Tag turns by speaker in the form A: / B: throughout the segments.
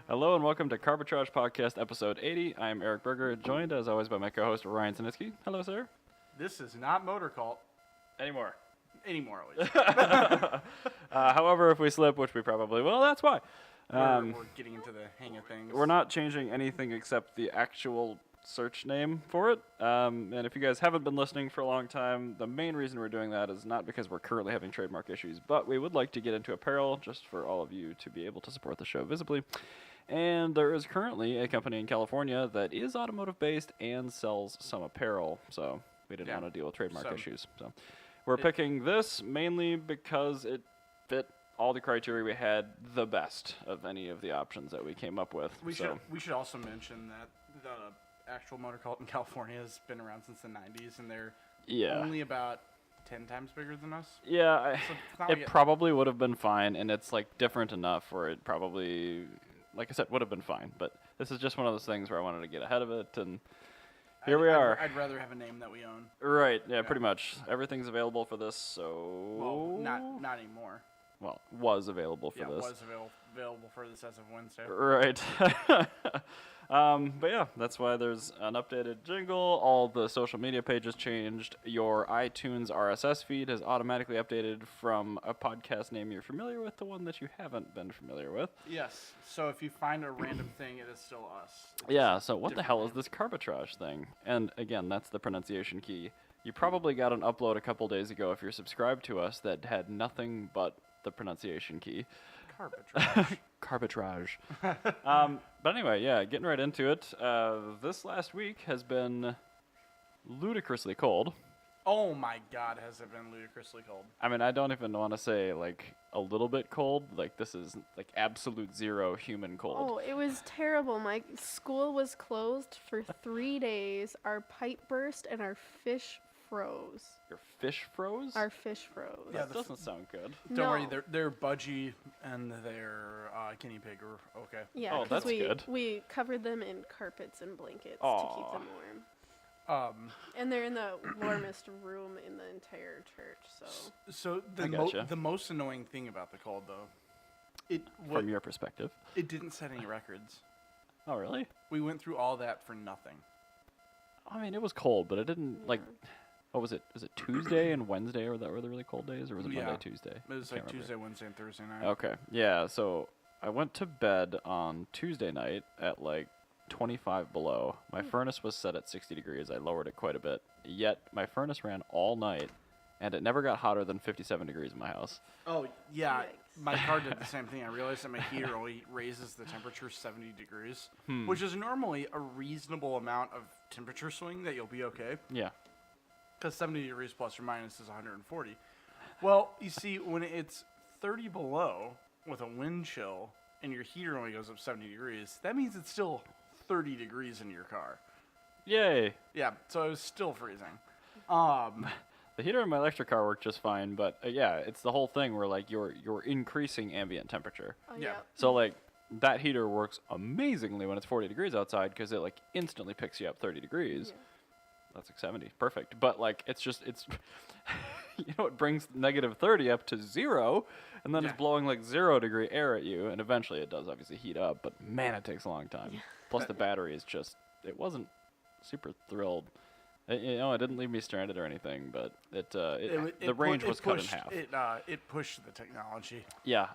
A: Hello and welcome to Carbitrage Podcast, episode 80. I am Eric Berger, joined as always by my co-host Ryan Sinitsky. Hello, sir.
B: This is not MotorCult.
A: Anymore,
B: at least.
A: however, if we slip, which we probably will, that's why.
B: We're getting into the hang of things.
A: We're not changing anything except the actual search name for it. And if you guys haven't been listening for a long time, the main reason we're doing that is not because we're currently having trademark issues, but we would like to get into apparel just for all of you to be able to support the show visibly. And there is currently a company in California that is automotive-based and sells some apparel, so we didn't want to deal with trademark issues. So we're picking this mainly because it fit all the criteria we had the best of any of the options that we came up with.
B: We should also mention that the actual MotorCult in California has been around since the 90s, and they're only about 10 times bigger than us.
A: Yeah, it probably would have been fine, and it's like different enough where it probably, like I said, would have been fine. But this is just one of those things where I wanted to get ahead of it, and here we are.
B: I'd rather have a name that we own.
A: Right, yeah, pretty much. Everything's available for this, so...
B: Well, not anymore.
A: Well, was available for this.
B: Yeah, was available for this as of Wednesday.
A: Right. But yeah, that's why there's an updated jingle. All the social media pages changed. Your iTunes RSS feed has automatically updated from a podcast name you're familiar with to one that you haven't been familiar with.
B: Yes. So if you find a random thing, it is still us.
A: Yeah, so what the hell is this Carbitrage thing? And again, that's the pronunciation key. You probably got an upload a couple days ago if you're subscribed to us that had nothing but the pronunciation key.
B: Carbitrage.
A: Carbitrage. But anyway, yeah, getting right into it. This last week has been ludicrously cold.
B: Oh my God, has it been ludicrously cold?
A: I mean, I don't even want to say like a little bit cold. Like this is like absolute zero human cold.
C: Oh, it was terrible. My school was closed for 3 days. Our pipe burst and our fish froze.
A: Your fish froze?
C: Our fish froze.
A: Yeah, that doesn't sound good.
B: Don't worry, they're budgie and they're guinea pig are okay.
C: Yeah,
A: oh, that's good.
C: We covered them in carpets and blankets to keep them warm. And they're in the warmest room in the entire church.
B: So the most annoying thing about the cold, though,
A: from your perspective,
B: it didn't set any records.
A: Oh, really?
B: We went through all that for nothing.
A: I mean, it was cold, but it didn't like. What was it? Was it Tuesday and Wednesday, or that were the really cold days, or was it Monday, Tuesday?
B: It was like Tuesday, Wednesday, and Thursday night.
A: Okay, yeah. So I went to bed on Tuesday night at like 25 below. My furnace was set at 60 degrees. I lowered it quite a bit. Yet my furnace ran all night, and it never got hotter than 57 degrees in my house.
B: Oh yeah,
C: Yikes.
B: my car did the same thing. I realized that my heater only raises the temperature 70 degrees, which is normally a reasonable amount of temperature swing that you'll be okay.
A: Yeah.
B: Because 70 degrees plus or minus is 140. Well, you see, when it's 30 below with a wind chill and your heater only goes up 70 degrees, that means it's still 30 degrees in your car.
A: Yay.
B: Yeah, so it was still freezing.
A: The heater in my electric car worked just fine, but yeah, it's the whole thing where like you're increasing ambient temperature.
C: Oh,
B: Yeah.
A: So like that heater works amazingly when it's 40 degrees outside because it like instantly picks you up 30 degrees.
C: Yeah.
A: That's like 70. Perfect. But like it's you know, it brings negative 30 up to 0 and then it's blowing like 0 degree air at you, and eventually it does obviously heat up, but man, it takes a long time. Plus the battery is just, it wasn't super thrilled. It didn't leave me stranded or anything, but the range was cut in half.
B: It pushed the technology.
A: Yeah,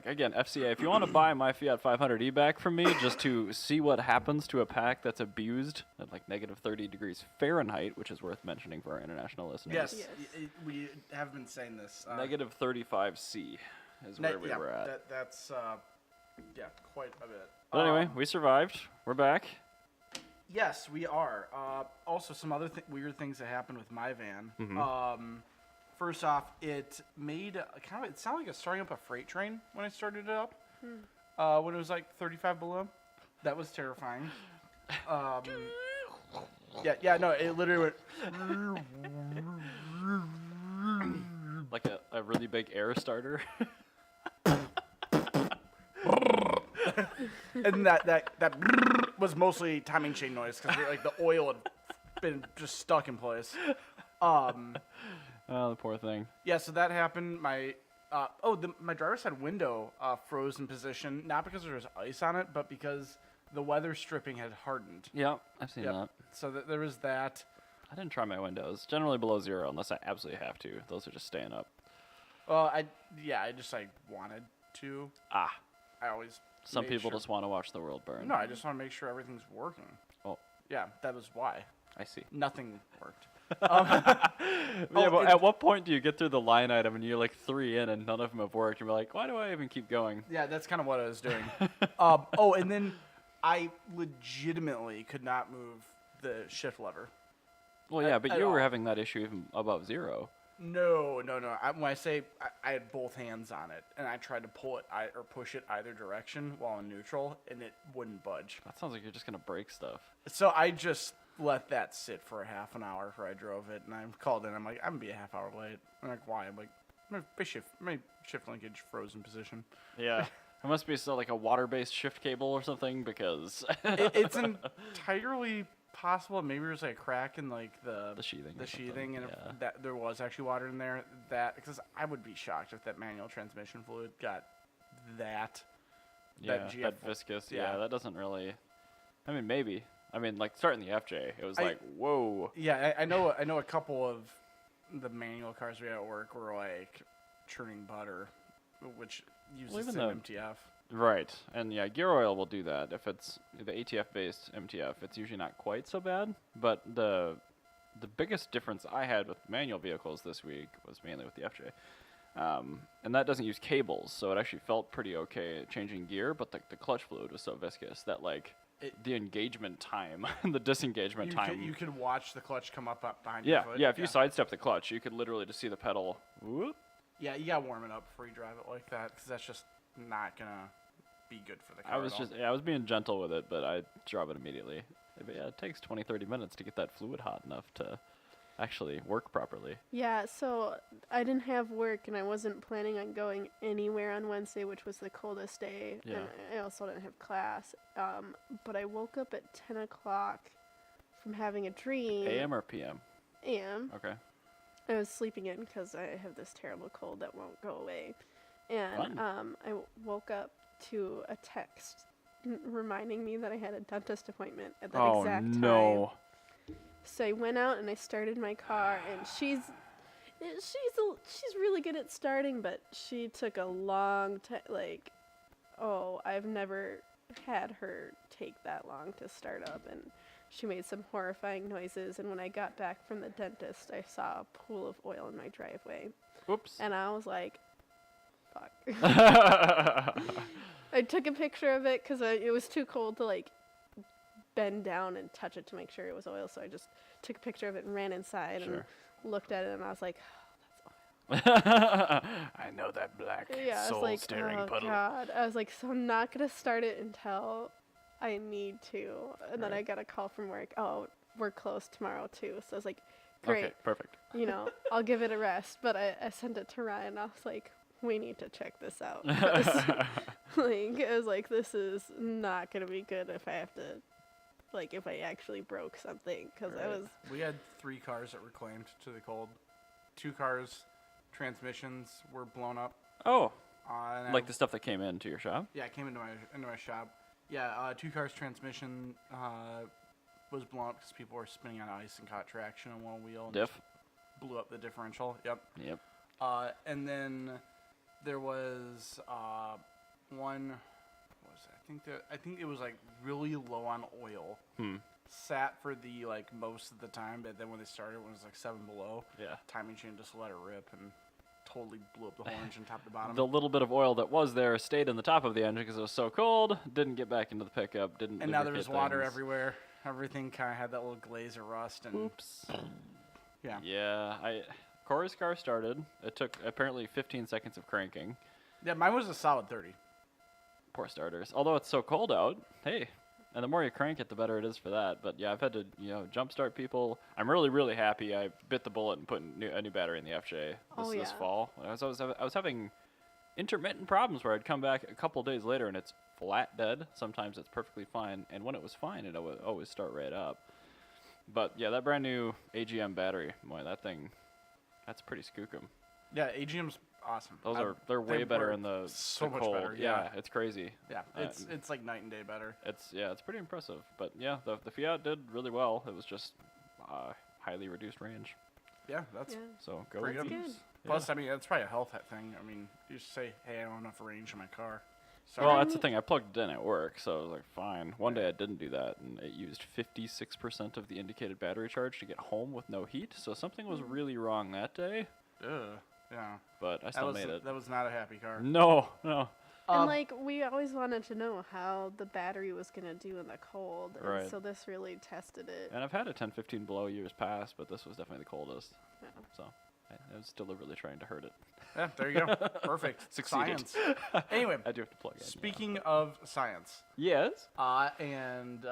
A: again, FCA, if you want to buy my Fiat 500e back from me just to see what happens to a pack that's abused at like negative 30 degrees Fahrenheit, which is worth mentioning for our international listeners.
B: Yes. We have been saying this.
A: Negative 35C is where we were at.
B: That's quite a bit.
A: But anyway, we survived. We're back.
B: Yes, we are. Also, some other weird things that happened with my van.
A: Mm-hmm.
B: First off, it made it sounded like it was starting up a freight train when I started it up. When it was like 35 below, that was terrifying. No, it literally went
A: like a really big air starter.
B: And that was mostly timing chain noise because like the oil had been just stuck in place.
A: Oh, the poor thing.
B: Yeah, so that happened. My My driver's side window froze in position, not because there was ice on it, but because the weather stripping had hardened.
A: Yep, I've seen that.
B: So there was that.
A: I didn't try my windows. Generally below 0 unless I absolutely have to. Those are just staying up.
B: Well, I wanted to. I always.
A: Some people just want to watch the world burn.
B: No, I just want to make sure everything's working.
A: Oh.
B: Yeah, that was why.
A: I see.
B: Nothing worked.
A: But at what point do you get through the line item and you're like 3 in and none of them have worked? And you're like, why do I even keep going?
B: Yeah, that's kind of what I was doing. And then I legitimately could not move the shift lever.
A: Well, yeah, but you were having that issue even above 0.
B: No. When I say I had both hands on it, and I tried to pull it or push it either direction while in neutral, and it wouldn't budge.
A: That sounds like you're just going to break stuff.
B: So I just let that sit for a half an hour before I drove it, and I called in. I'm like, I'm going to be a half hour late. I'm like, why? I'm like, my shift linkage froze in position.
A: Yeah. It must be like a water-based shift cable or something, because...
B: it's entirely possible. Maybe there's like a crack in like the sheathing, and if that there was actually water in there. Because I would be shocked if that manual transmission fluid got that
A: viscous. Yeah, that doesn't really. I mean, maybe. I mean, like starting the FJ, it was like, whoa.
B: Yeah, I know a couple of the manual cars we had at work were like churning butter, which uses the same MTF.
A: Right, and yeah, gear oil will do that. If it's the ATF-based MTF, it's usually not quite so bad. But the biggest difference I had with manual vehicles this week was mainly with the FJ. And that doesn't use cables, so it actually felt pretty okay at changing gear, but the clutch fluid was so viscous that the engagement time and the disengagement time.
B: You could watch the clutch come up behind your foot.
A: Yeah, if you sidestep the clutch, you could literally just see the pedal. Whoop.
B: Yeah, you gotta warm it up before you drive it like that, because that's just not gonna be good for the car.
A: I was being gentle with it, but I drove it immediately. But yeah, it takes 20-30 minutes to get that fluid hot enough to actually work properly.
C: Yeah, so I didn't have work, and I wasn't planning on going anywhere on Wednesday, which was the coldest day.
A: Yeah.
C: And I also didn't have class. But I woke up at 10 o'clock from having a dream.
A: AM or PM?
C: AM.
A: Okay.
C: I was sleeping in because I have this terrible cold that won't go away. And I woke up to a text reminding me that I had a dentist appointment at that exact time. Oh, no. So I went out and I started my car, and she's really good at starting, but she took a long time. I've never had her take that long to start up, and she made some horrifying noises. And when I got back from the dentist, I saw a pool of oil in my driveway.
A: Oops.
C: And I was like, fuck. I took a picture of it because it was too cold to bend down and touch it to make sure it was oil. So I just took a picture of it and ran inside and looked at it, and I was like, oh, that's oil.
A: I know that black
C: soul-staring puddle. God. I was like, so I'm not going to start it until I need to. And then I got a call from work. Oh, we're closed tomorrow too. So I was like, great.
A: Okay, perfect.
C: I'll give it a rest. But I sent it to Ryan. I was like, we need to check this out. I was like, this is not going to be good if I have to, if I actually broke something. Because
B: We had 3 cars that were claimed to the cold. 2 cars, transmissions were blown up.
A: Oh. The stuff that came into your shop?
B: Yeah, it came into my shop. Yeah, 2 cars' transmission was blown up because people were spinning on ice and caught traction on one wheel. And blew up the differential. Yep. And then there was one. What was it? I think it was really low on oil. Sat for the most of the time, but then when they started, when it was 7 below.
A: Yeah. Timing
B: chain just let it rip and totally blew up the whole engine top to bottom.
A: The little bit of oil that was there stayed in the top of the engine because it was so cold. Didn't get back into the pickup.
B: And now there was water everywhere. Everything kind of had that little glaze of rust. And
A: oops.
B: Yeah.
A: Yeah. Corey's car started. It took apparently 15 seconds of cranking.
B: Yeah, mine was a solid 30.
A: Poor starters. Although it's so cold out, hey. And the more you crank it, the better it is for that. But yeah, I've had to, jumpstart people. I'm really, really happy I bit the bullet and put a new battery in the FJ this fall. I was having intermittent problems where I'd come back a couple days later and it's flat dead. Sometimes it's perfectly fine. And when it was fine, it would always start right up. But yeah, that brand new AGM battery, boy, that thing, that's pretty skookum.
B: Yeah, AGM's awesome.
A: They're way
B: they
A: better
B: were
A: in the
B: so
A: the
B: much
A: cold.
B: better,
A: Yeah,
B: yeah.
A: it's crazy.
B: Yeah, it's like night and day better.
A: It's pretty impressive. But yeah, the Fiat did really well. It was just highly reduced range.
B: Yeah, that's
C: Yeah.
A: So go
B: Pretty
A: with
B: good.
A: these.
C: Good.
B: Plus, I mean, that's probably a health thing. I mean, you just say, "Hey, I don't have enough range in my car." Sorry.
A: Well, that's the thing. I plugged it in at work, so I was like, fine. One day I didn't do that, and it used 56% of the indicated battery charge to get home with no heat. So something was really wrong that day,
B: Yeah.
A: but I still made it.
B: That was not a happy car.
A: No.
C: And like we always wanted to know how the battery was gonna do in the cold, and
A: Right.
C: so this really tested it.
A: And I've had a 10-15 below years past, but this was definitely the coldest.
C: Yeah.
A: So I was deliberately trying to hurt it.
B: Yeah, there you go. Perfect.
A: Succeeded.
B: Science. Anyway,
A: I do have to plug in. yeah.
B: speaking of science,
A: Yes.
B: and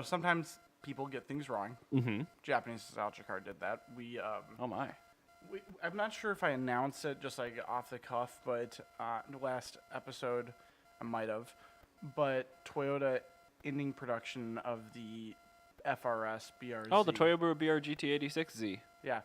B: sometimes people get things wrong.
A: Mm-hmm.
B: Japanese nostalgia car did that.
A: Oh my.
B: I'm not sure if I announced it just like off the cuff, but in the last episode I might have. But Toyota ending production of the FRS BRZ.
A: Oh, the Toyota BR GT86Z.
B: Yeah.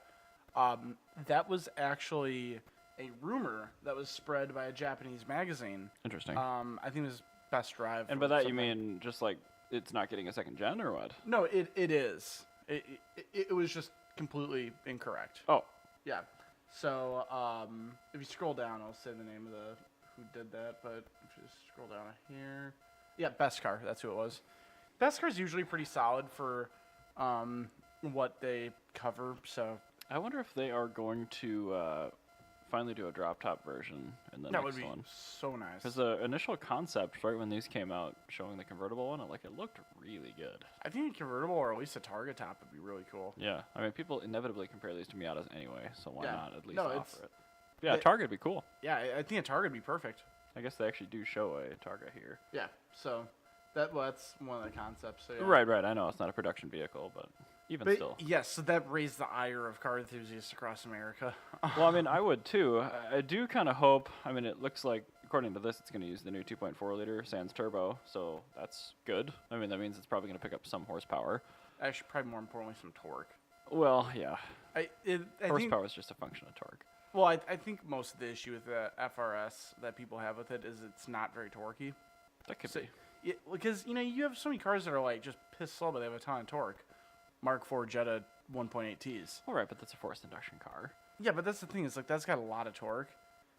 B: That was actually a rumor that was spread by a Japanese magazine.
A: Interesting.
B: I think it was Best Drive.
A: and
B: or
A: by that you
B: something.
A: mean just like it's not getting a second gen or what?
B: No, it is. It was just completely incorrect.
A: Oh.
B: Yeah. So if you scroll down, I'll say the name of the who did that. But if you scroll down here, yeah, Best Car. That's who it was. Best Car is usually pretty solid for what they cover. So
A: I wonder if they are going to finally do a drop top version in the
B: that would
A: next
B: be
A: one.
B: so nice.
A: Because the initial concept, right when these came out, showing the convertible one, it looked really good.
B: I think a convertible or at least a Targa top would be really cool.
A: Yeah, I mean, people inevitably compare these to Miatas anyway, so why
B: Yeah.
A: not at least
B: No,
A: offer it? Yeah,
B: the-
A: Targa would be cool.
B: Yeah, I think a Targa would be perfect.
A: I guess they actually do show a Targa here.
B: Yeah. So that's one of the concepts. So yeah.
A: Right. I know it's not a production vehicle, but even
B: But
A: still.
B: yes, so that raised the ire of car enthusiasts across America.
A: Well, I mean, I would too. I do kind of hope. I mean, it looks like, according to this, it's going to use the new 2.4 liter Sans Turbo, so that's good. I mean, that means it's probably going to pick up some horsepower.
B: Actually, probably more importantly, some torque.
A: Well, yeah.
B: I think,
A: Horsepower is just a function of torque.
B: well, I think most of the issue with the FRS that people have with it is it's not very torquey.
A: That could
B: So,
A: be.
B: because you have so many cars that are like just piss slow, but they have a ton of torque. Mark IV Jetta 1.8Ts.
A: All right, but that's a forced induction car.
B: Yeah, but that's the thing. Is like that's got a lot of torque.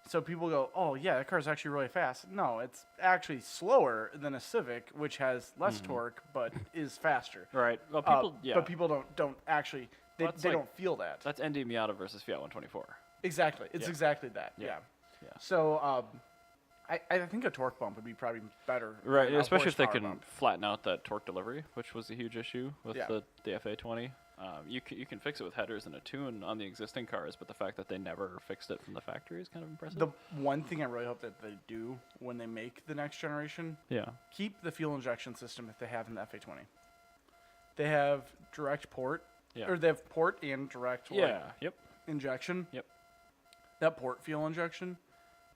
B: So people go, oh yeah, that car's actually really fast. No, it's actually slower than a Civic, which has less torque but is faster.
A: Right. Well, people, yeah.
B: But people don't actually they,
A: Well, it's
B: they
A: like-
B: don't feel that.
A: That's ND Miata versus Fiat 124.
B: Exactly. It's
A: Yeah.
B: exactly that.
A: Yeah.
B: Yeah.
A: Yeah.
B: So I think a torque bump would be probably better.
A: Right,
B: than a
A: especially if they
B: horsepower
A: can
B: bump.
A: flatten out that torque delivery, which was a huge issue with
B: Yeah.
A: the FA20. You can fix it with headers and a tune on the existing cars, but the fact that they never fixed it from the factory is kind of impressive.
B: The one thing I really hope that they do when they make the next generation,
A: yeah.
B: keep the fuel injection system that they have in the FA20. They have direct port,
A: Yeah.
B: or they have port and direct like,
A: Yeah. Yep.
B: injection.
A: Yep.
B: That port fuel injection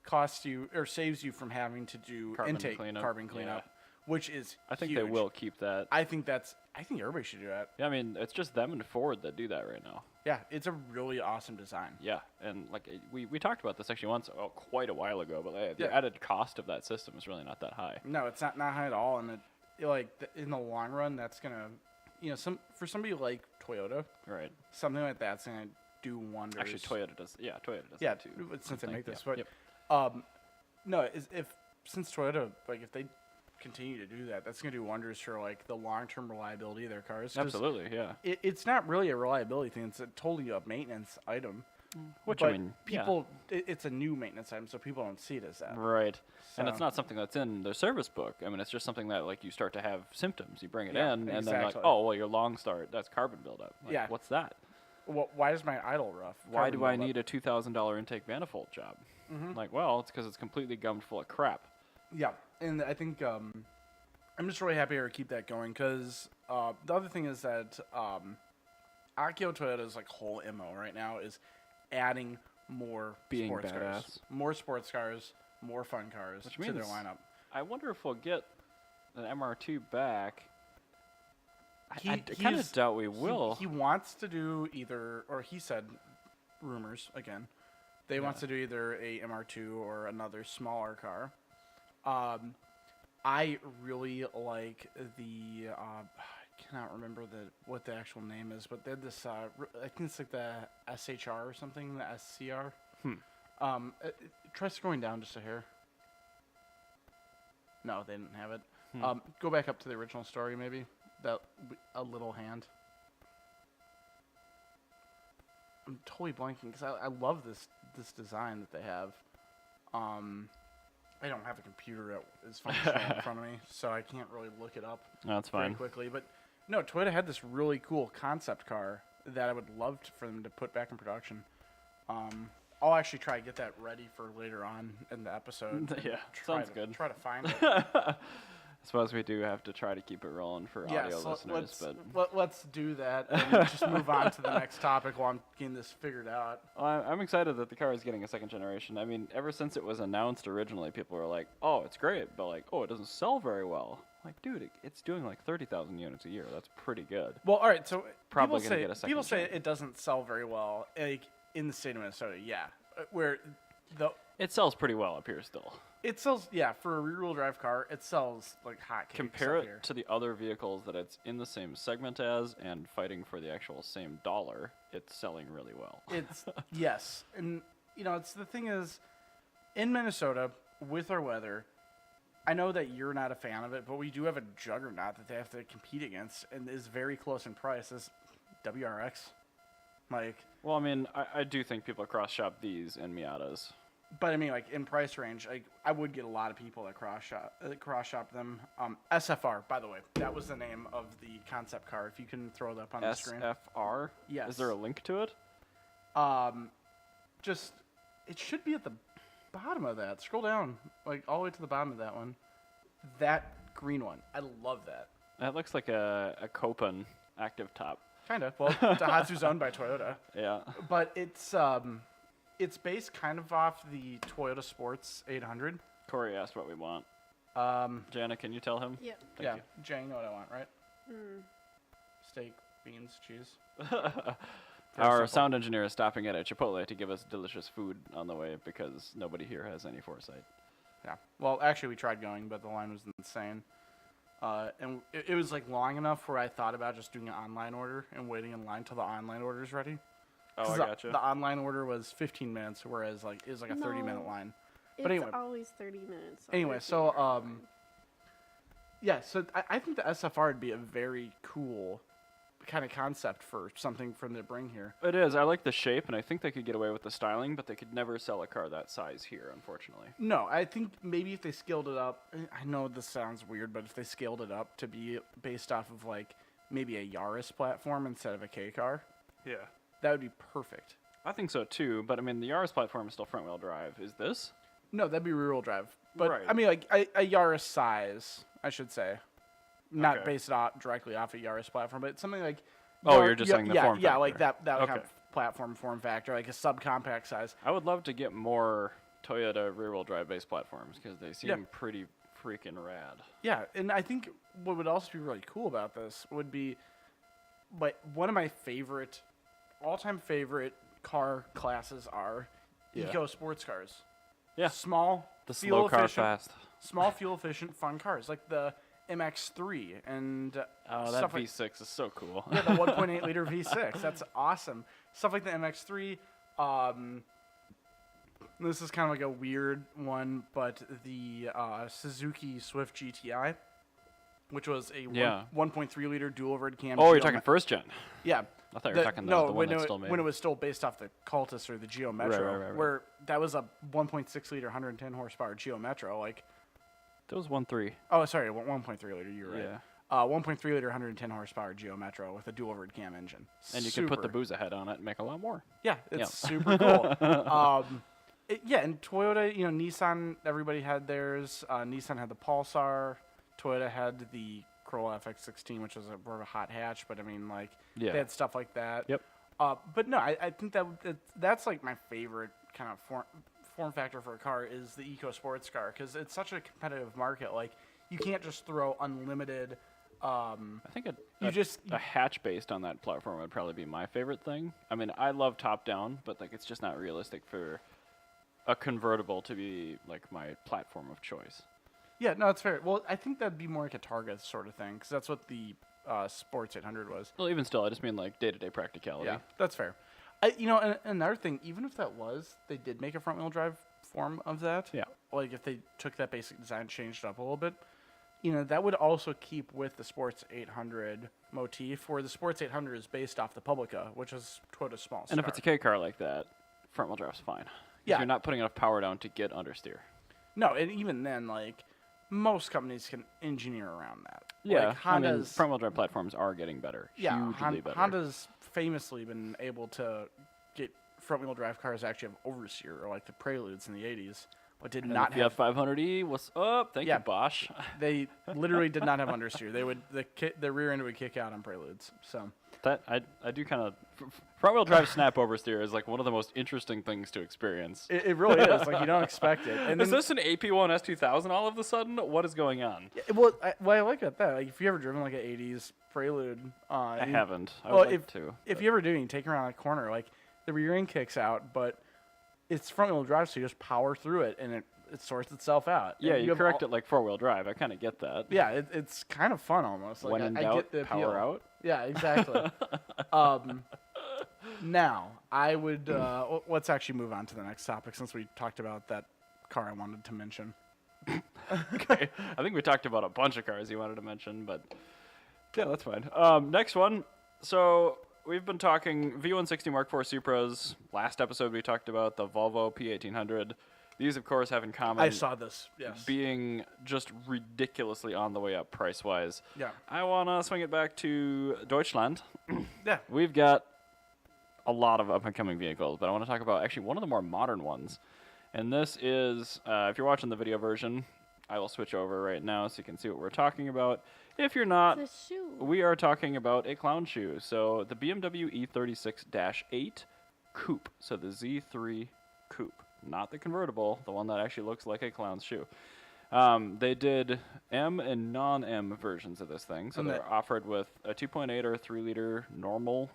B: costs you or saves you from having to do
A: Carbon
B: intake
A: cleanup,
B: carbon cleanup, which is
A: I think they
B: huge.
A: will keep that.
B: I think everybody should do that.
A: Yeah, I mean, it's just them and Ford that do that right now.
B: Yeah, it's a really awesome design.
A: Yeah, and like we talked about this actually once, quite a while ago, but the
B: Yeah.
A: added cost of that system is really not that high.
B: No, it's not high at all, and in the long run, that's gonna, for somebody like Toyota,
A: Right.
B: something like that's gonna do wonders.
A: Actually, Toyota does. Yeah, Toyota does
B: Yeah,
A: that too.
B: since they
A: I
B: make
A: think.
B: this,
A: Yeah.
B: but
A: Yep.
B: no, since Toyota, like if they continue to do that, that's gonna do wonders for like the long-term reliability of their cars. 'Cause
A: Absolutely, yeah.
B: It's not really a reliability thing; it's totally a maintenance item.
A: Which
B: but
A: I mean, yeah.
B: people, it's a new maintenance item, so people don't see it as that.
A: Right. And it's
B: So-
A: not something that's in the service book. I mean, it's just something that, like, you start to have symptoms. You bring it
B: Yeah,
A: in, and then, like,
B: exactly.
A: oh, well, your long start, that's carbon buildup. Like,
B: Yeah.
A: what's that?
B: Well, why is my idle rough?
A: Why
B: Carbon
A: do I
B: buildup.
A: need a $2,000 intake manifold job? Like, well, it's because it's completely gummed full of crap.
B: Yeah, and I think I'm just really happy to keep that going because the other thing is that Akio Toyota's like whole MO right now is adding more
A: Being
B: sports
A: badass.
B: cars, more sports cars, more fun cars
A: Which
B: to their
A: means-
B: lineup.
A: I wonder if we'll get an MR2 back. I kind
B: he's-
A: of doubt we will.
B: He wants to do either, or he said, rumors again, They wants to do either a MR2 or another smaller car. I really like the I cannot remember what the actual name is, but they had this. I think it's like the SHR or something, the SCR. Try scrolling down just a hair. No, they didn't have it. Go back up to the original story, maybe. A little hand. I'm totally blanking because I love this design that they have. I don't have a computer that is functional in front of me, so I can't really look it up.
A: That's
B: very
A: fine.
B: quickly. But no, Toyota had this really cool concept car that I would love for them to put back in production. I'll actually try to get that ready for later on in the episode.
A: Yeah, sounds good.
B: Try to find it.
A: I suppose we do have to try to keep it rolling for audio listeners,
B: let's do that and just move on to the next topic while I'm getting this figured out.
A: Well, I'm excited that the car is getting a second generation. I mean, ever since it was announced originally, people were like, "Oh, it's great," but like, "Oh, it doesn't sell very well." Like, dude, it's doing like 30,000 units a year. That's pretty good.
B: Well, all right, so
A: Probably gonna get a second
B: people say
A: gen.
B: it doesn't sell very well, like in the state of Minnesota. Yeah, where
A: It sells pretty well up here still.
B: it sells, yeah, for a rear-wheel drive car, it sells like hotcakes.
A: Compare
B: up
A: it
B: here.
A: to the other vehicles that it's in the same segment as and fighting for the actual same dollar. It's selling really well.
B: It's yes, and it's the thing is, in Minnesota with our weather, I know that you're not a fan of it, but we do have a juggernaut that they have to compete against, and is very close in price. Is WRX, like,
A: Well, I mean, I do think people cross shop these and Miatas.
B: but I mean, like in price range, like I would get a lot of people that cross shop them. SFR, by the way, that was the name of the concept car. If you can throw that up on the screen.
A: SFR?
B: Yes.
A: Is there a link to it?
B: Just it should be at the bottom of that. Scroll down, like all the way to the bottom of that one. That green one, I love that.
A: That looks like a Copen active top.
B: Kind of. Well, Daihatsu's owned by Toyota,
A: Yeah.
B: but it's based kind of off the Toyota Sports 800.
A: Corey asked what we want. Jana, can you tell him?
C: Yep.
A: Thank
B: yeah,
A: you.
B: Jay, you know what I want, right?
C: Mm.
B: Steak, beans, cheese.
A: Our
B: simple.
A: sound engineer is stopping at a Chipotle to give us delicious food on the way because nobody here has any foresight.
B: Yeah. Well, actually, we tried going, but the line was insane. And it was like long enough where I thought about just doing an online order and waiting in line till the online order is ready.
A: Oh,
B: 'Cause
A: I gotcha.
B: The online order was 15 minutes, whereas like it was like a 30-minute
C: No.
B: line.
C: It's
B: anyway.
C: always 30 minutes. on
B: Anyway,
C: the
B: so
C: computer.
B: yeah, so I think the SFR would be a very cool kind of concept for something from to bring here.
A: It is. I like the shape, and I think they could get away with the styling, but they could never sell a car that size here, unfortunately.
B: No, I think maybe if they scaled it up, I know this sounds weird, but if they scaled it up to be based off of like maybe a Yaris platform instead of a K car,
A: Yeah.
B: that would be perfect.
A: I think so too, but I mean, the Yaris platform is still front-wheel drive. Is this?
B: No, that'd be rear-wheel drive. But
A: Right.
B: I mean, like a Yaris size, I should say, not
A: Okay.
B: based directly off a Yaris platform, but something like.
A: Oh, you're just saying the form
B: Yeah, like
A: factor.
B: that
A: Okay.
B: kind of platform form factor, like a subcompact size.
A: I would love to get more Toyota rear-wheel drive-based platforms because they seem
B: Yeah.
A: pretty freaking rad.
B: Yeah, and I think what would also be really cool about this would be, like, one of my all-time favorite car classes are
A: Yeah.
B: eco sports cars.
A: Yeah.
B: Small,
A: The
B: fuel
A: slow car
B: efficient,
A: fast.
B: small fuel efficient, fun cars like the MX-3 and
A: Oh, that
B: stuff like
A: V6 is so cool.
B: yeah, the 1.8 liter V6. That's awesome. Stuff like the MX-3. This is kind of like a weird one, but the Suzuki Swift GTI, which was a
A: Yeah.
B: 1.3 liter dual overhead cam.
A: Oh, you're talking first gen.
B: Yeah.
A: I thought you were talking the one
B: when
A: that's
B: it,
A: still made.
B: when it was still based off the Cultus or the Geo Metro,
A: right.
B: where that was a 1.6 liter, 110 horsepower Geo Metro. Like,
A: That was 1.3.
B: oh, sorry, 1.3 liter. You're right.
A: Yeah.
B: 1.3 liter, 110 horsepower Geo Metro with a dual overhead cam engine.
A: And you could put the
B: Super.
A: booze ahead on it and make a lot more.
B: Yeah, it's
A: Yeah.
B: super cool. Yeah, and Toyota, Nissan, everybody had theirs. Nissan had the Pulsar. Toyota had the Corolla FX16, which was more of a hot hatch, but I mean, like,
A: Yeah.
B: they had stuff like that.
A: Yep.
B: But no, I think that's like my favorite kind of form factor for a car is the eco sports car because it's such a competitive market. Like, you can't just throw unlimited.
A: I think
B: You
A: a hatch based on that platform would probably be my favorite thing. I mean, I love top down, but like it's just not realistic for a convertible to be like my platform of choice.
B: Yeah, no, it's fair. Well, I think that'd be more like a Targa sort of thing, because that's what the Sports 800 was.
A: Well, even still, I just mean like day-to-day practicality.
B: Yeah, that's fair. And another thing, even if that was, they did make a front-wheel drive form of that.
A: Yeah.
B: Like if they took that basic design, changed it up a little bit, that would also keep with the Sports 800 motif, where the Sports 800 is based off the Publica, which is Toyota's small
A: And if it's a K car like that, front-wheel drive's fine. 'Cause
B: Yeah.
A: You're not putting enough power down to get understeer.
B: No, and even then, like, most companies can engineer around that.
A: Yeah,
B: Like
A: I mean,
B: Honda's,
A: front-wheel drive platforms are getting better.
B: yeah,
A: Hugely better.
B: Honda's famously been able to get front-wheel drive cars that actually have oversteer, or like the Preludes in the 80s, but did
A: And
B: not
A: the
B: have.
A: F500E, what's up? Thank
B: Yeah.
A: you, Bosch.
B: They literally did not have understeer. They would the rear end would kick out on Preludes. So
A: That I do kind of front-wheel drive snap oversteer is like one of the most interesting things to experience.
B: it really is, like, you don't expect it. And
A: Is
B: then,
A: this an AP1 S2000 all of a sudden? What is going on?
B: yeah, what I like about that, like, if you ever driven like an 80s Prelude,
A: I haven't. I
B: well,
A: would like to.
B: if you ever do, and you take around a corner, like, the rear end kicks out, but it's front-wheel drive, so you just power through it, and it sorts itself out.
A: Yeah,
B: And
A: you
B: have
A: correct
B: all-
A: it like four-wheel drive. I kind of get that.
B: Yeah, it's kind of fun almost. Like,
A: When in
B: I
A: doubt,
B: get the appeal.
A: power out.
B: Yeah, exactly. Now, I would let's actually move on to the next topic, since we talked about that car I wanted to mention.
A: Okay. I think we talked about a bunch of cars you wanted to mention, but yeah, that's fine. Next one. So we've been talking V160 Mark IV Supras. Last episode we talked about the Volvo P1800. These, of course, have in common
B: I saw this. Yes.
A: being just ridiculously on the way up price-wise.
B: Yeah.
A: I want to swing it back to Deutschland.
B: Yeah.
A: We've got a lot of up-and-coming vehicles, but I want to talk about actually one of the more modern ones. And this is, if you're watching the video version, I will switch over right now so you can see what we're talking about. If you're not,
C: The shoe.
A: we are talking about a clown shoe. So the BMW E36-8 Coupe. So the Z3 Coupe. Not the convertible, the one that actually looks like a clown's shoe. They did M and non-M versions of this thing. So
B: And
A: they're offered with a 2.8 or 3-liter normal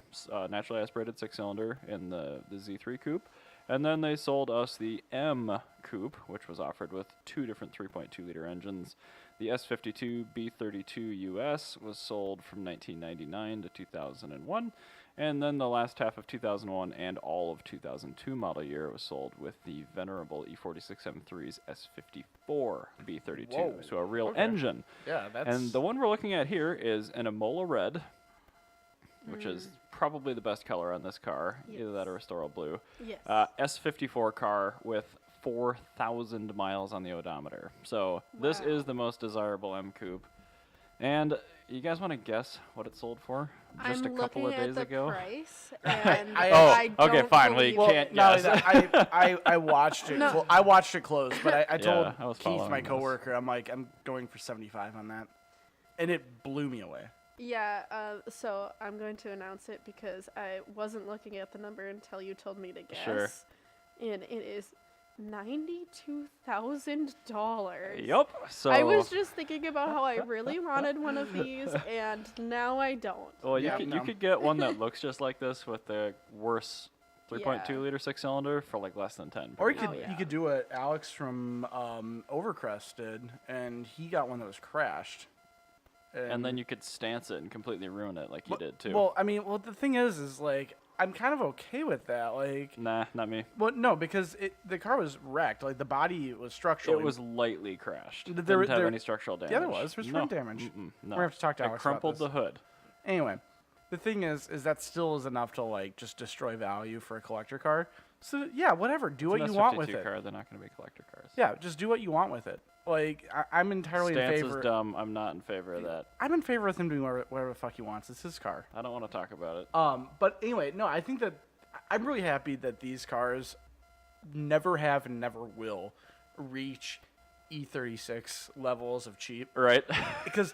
A: naturally aspirated 6-cylinder in the Z3 Coupe. And then they sold us the M Coupe, which was offered with 2 different 3.2-liter engines. The S52 B32 US was sold from 1999 to 2001. And then the last half of 2001 and all of 2002 model year was sold with the venerable E46 M3's S54 B32.
B: Whoa,
A: So a real
B: okay.
A: engine.
B: Yeah, that's.
A: And the one we're looking at here is an Emola Red, which is probably the best color on this car, either that or a Storal Blue.
C: Yes.
A: S54 car with 4,000 miles on the odometer. So this
C: Wow.
A: is the most desirable M Coupe. And you guys want to guess what it sold for just
C: I'm
A: a couple of
C: looking
A: days
C: at the
A: ago?
C: price, and
B: I-
A: Oh, okay,
C: don't
A: fine, well, you
C: believe
B: well,
A: can't
C: it.
B: not only
A: guess.
B: that, I watched it.
C: No.
B: I watched it close, but I told
A: Yeah, I was
B: Keith,
A: following
B: my
A: this.
B: coworker, I'm going for 75 on that, and it blew me away.
C: Yeah, so I'm going to announce it because I wasn't looking at the number until you told me to guess.
A: Sure.
C: And it is $92,000.
A: Yup. So
C: I was just thinking about how I really wanted one of these, and now I don't.
A: well,
B: Yeah,
A: you
B: no.
A: could get one that looks just like this with the worse 3.2
C: Yeah.
A: liter 6-cylinder for like less than 10.
B: Or you
A: pretty
B: could
C: Oh,
A: easily.
B: you could do what Alex from Overcrest did, and he got one that was crashed.
A: And then you could stance it and completely ruin it like you did too.
B: Well, I mean, the thing is like, I'm kind of okay with that. Like,
A: Nah, not me.
B: well, no, because the car was wrecked. Like, the body was structural.
A: It was lightly crashed.
B: There-
A: Didn't have
B: there-
A: any structural damage.
B: Yeah, there was. There was
A: no.
B: rim damage.
A: No.
B: We're gonna have to talk to
A: It
B: Alex about
A: crumpled
B: this.
A: the hood.
B: Anyway, the thing is that still is enough to like just destroy value for a collector car. So yeah, whatever. Do what
A: It's an
B: you want with
A: S52
B: it.
A: car. They're not going to be collector cars.
B: Yeah, just do what you want with it. Like, I'm entirely
A: Stance
B: in favor.
A: is dumb. I'm not in favor of that.
B: I'm in favor of him doing whatever the fuck he wants. It's his car.
A: I don't want to talk about it.
B: But anyway, no, I think that I'm really happy that these cars never have and never will reach E36 levels of cheap.
A: Right?
B: Because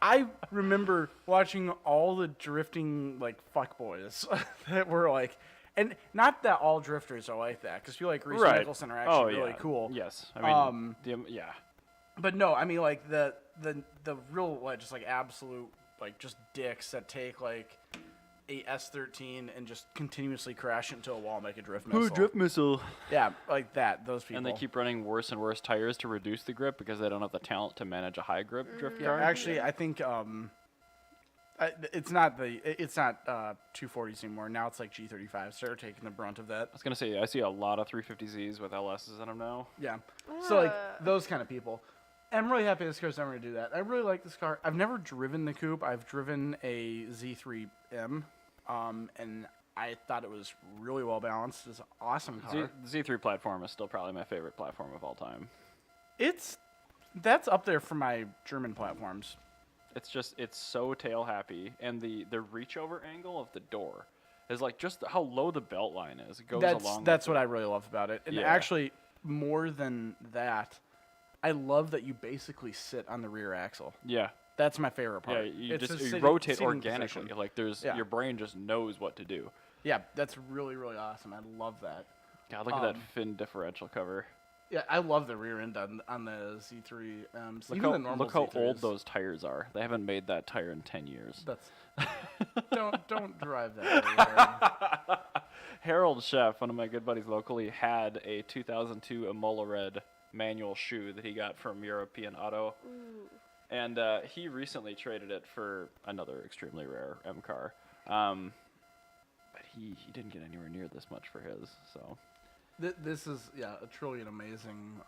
B: I remember watching all the drifting like fuckboys that were like, and not that all drifters are like that, because people like Reese
A: Right.
B: Nicholson are actually really
A: yeah.
B: cool.
A: Yes. I mean, yeah.
B: But no, I mean like the real like just like absolute like just dicks that take like a S13 and just continuously crash into a wall and make a drift missile.
A: Ooh, drift missile.
B: Yeah, like that. Those people.
A: And they keep running worse and worse tires to reduce the grip because they don't have the talent to manage a high grip drift car.
B: Actually, I think it's not 240s anymore. Now it's like G35s. They're taking the brunt of that.
A: I was gonna say I see a lot of 350Zs with LSs in them now.
B: Yeah. So like those kind of people. I'm really happy this car's never going to do that. I really like this car. I've never driven the coupe. I've driven a Z3M, and I thought it was really well balanced. It's an awesome car.
A: Z3 platform is still probably my favorite platform of all time.
B: That's up there for my German platforms.
A: It's so tail happy, and the reach over angle of the door is like just how low the belt line is. It goes along.
B: That's what I really love about it. And
A: Yeah.
B: actually, more than that, I love that you basically sit on the rear axle.
A: Yeah.
B: That's my favorite
A: Yeah,
B: part.
A: you
B: It's
A: just
B: a
A: you
B: sitting-
A: rotate
B: seating
A: organically.
B: position.
A: Like
B: Yeah.
A: your brain just knows what to do.
B: Yeah, that's really, really awesome. I love that.
A: God, look at that fin differential cover.
B: Yeah, I love the rear end on the Z3.
A: Look how old those tires are. They haven't made that tire in 10 years.
B: That's don't drive that very hard.
A: Harold Chef, one of my good buddies locally, had a 2002 Imola Red manual shoe that he got from European Auto.
C: Ooh.
A: And he recently traded it for another extremely rare M car. But he didn't get anywhere near this much for his. So
B: This is a truly an amazing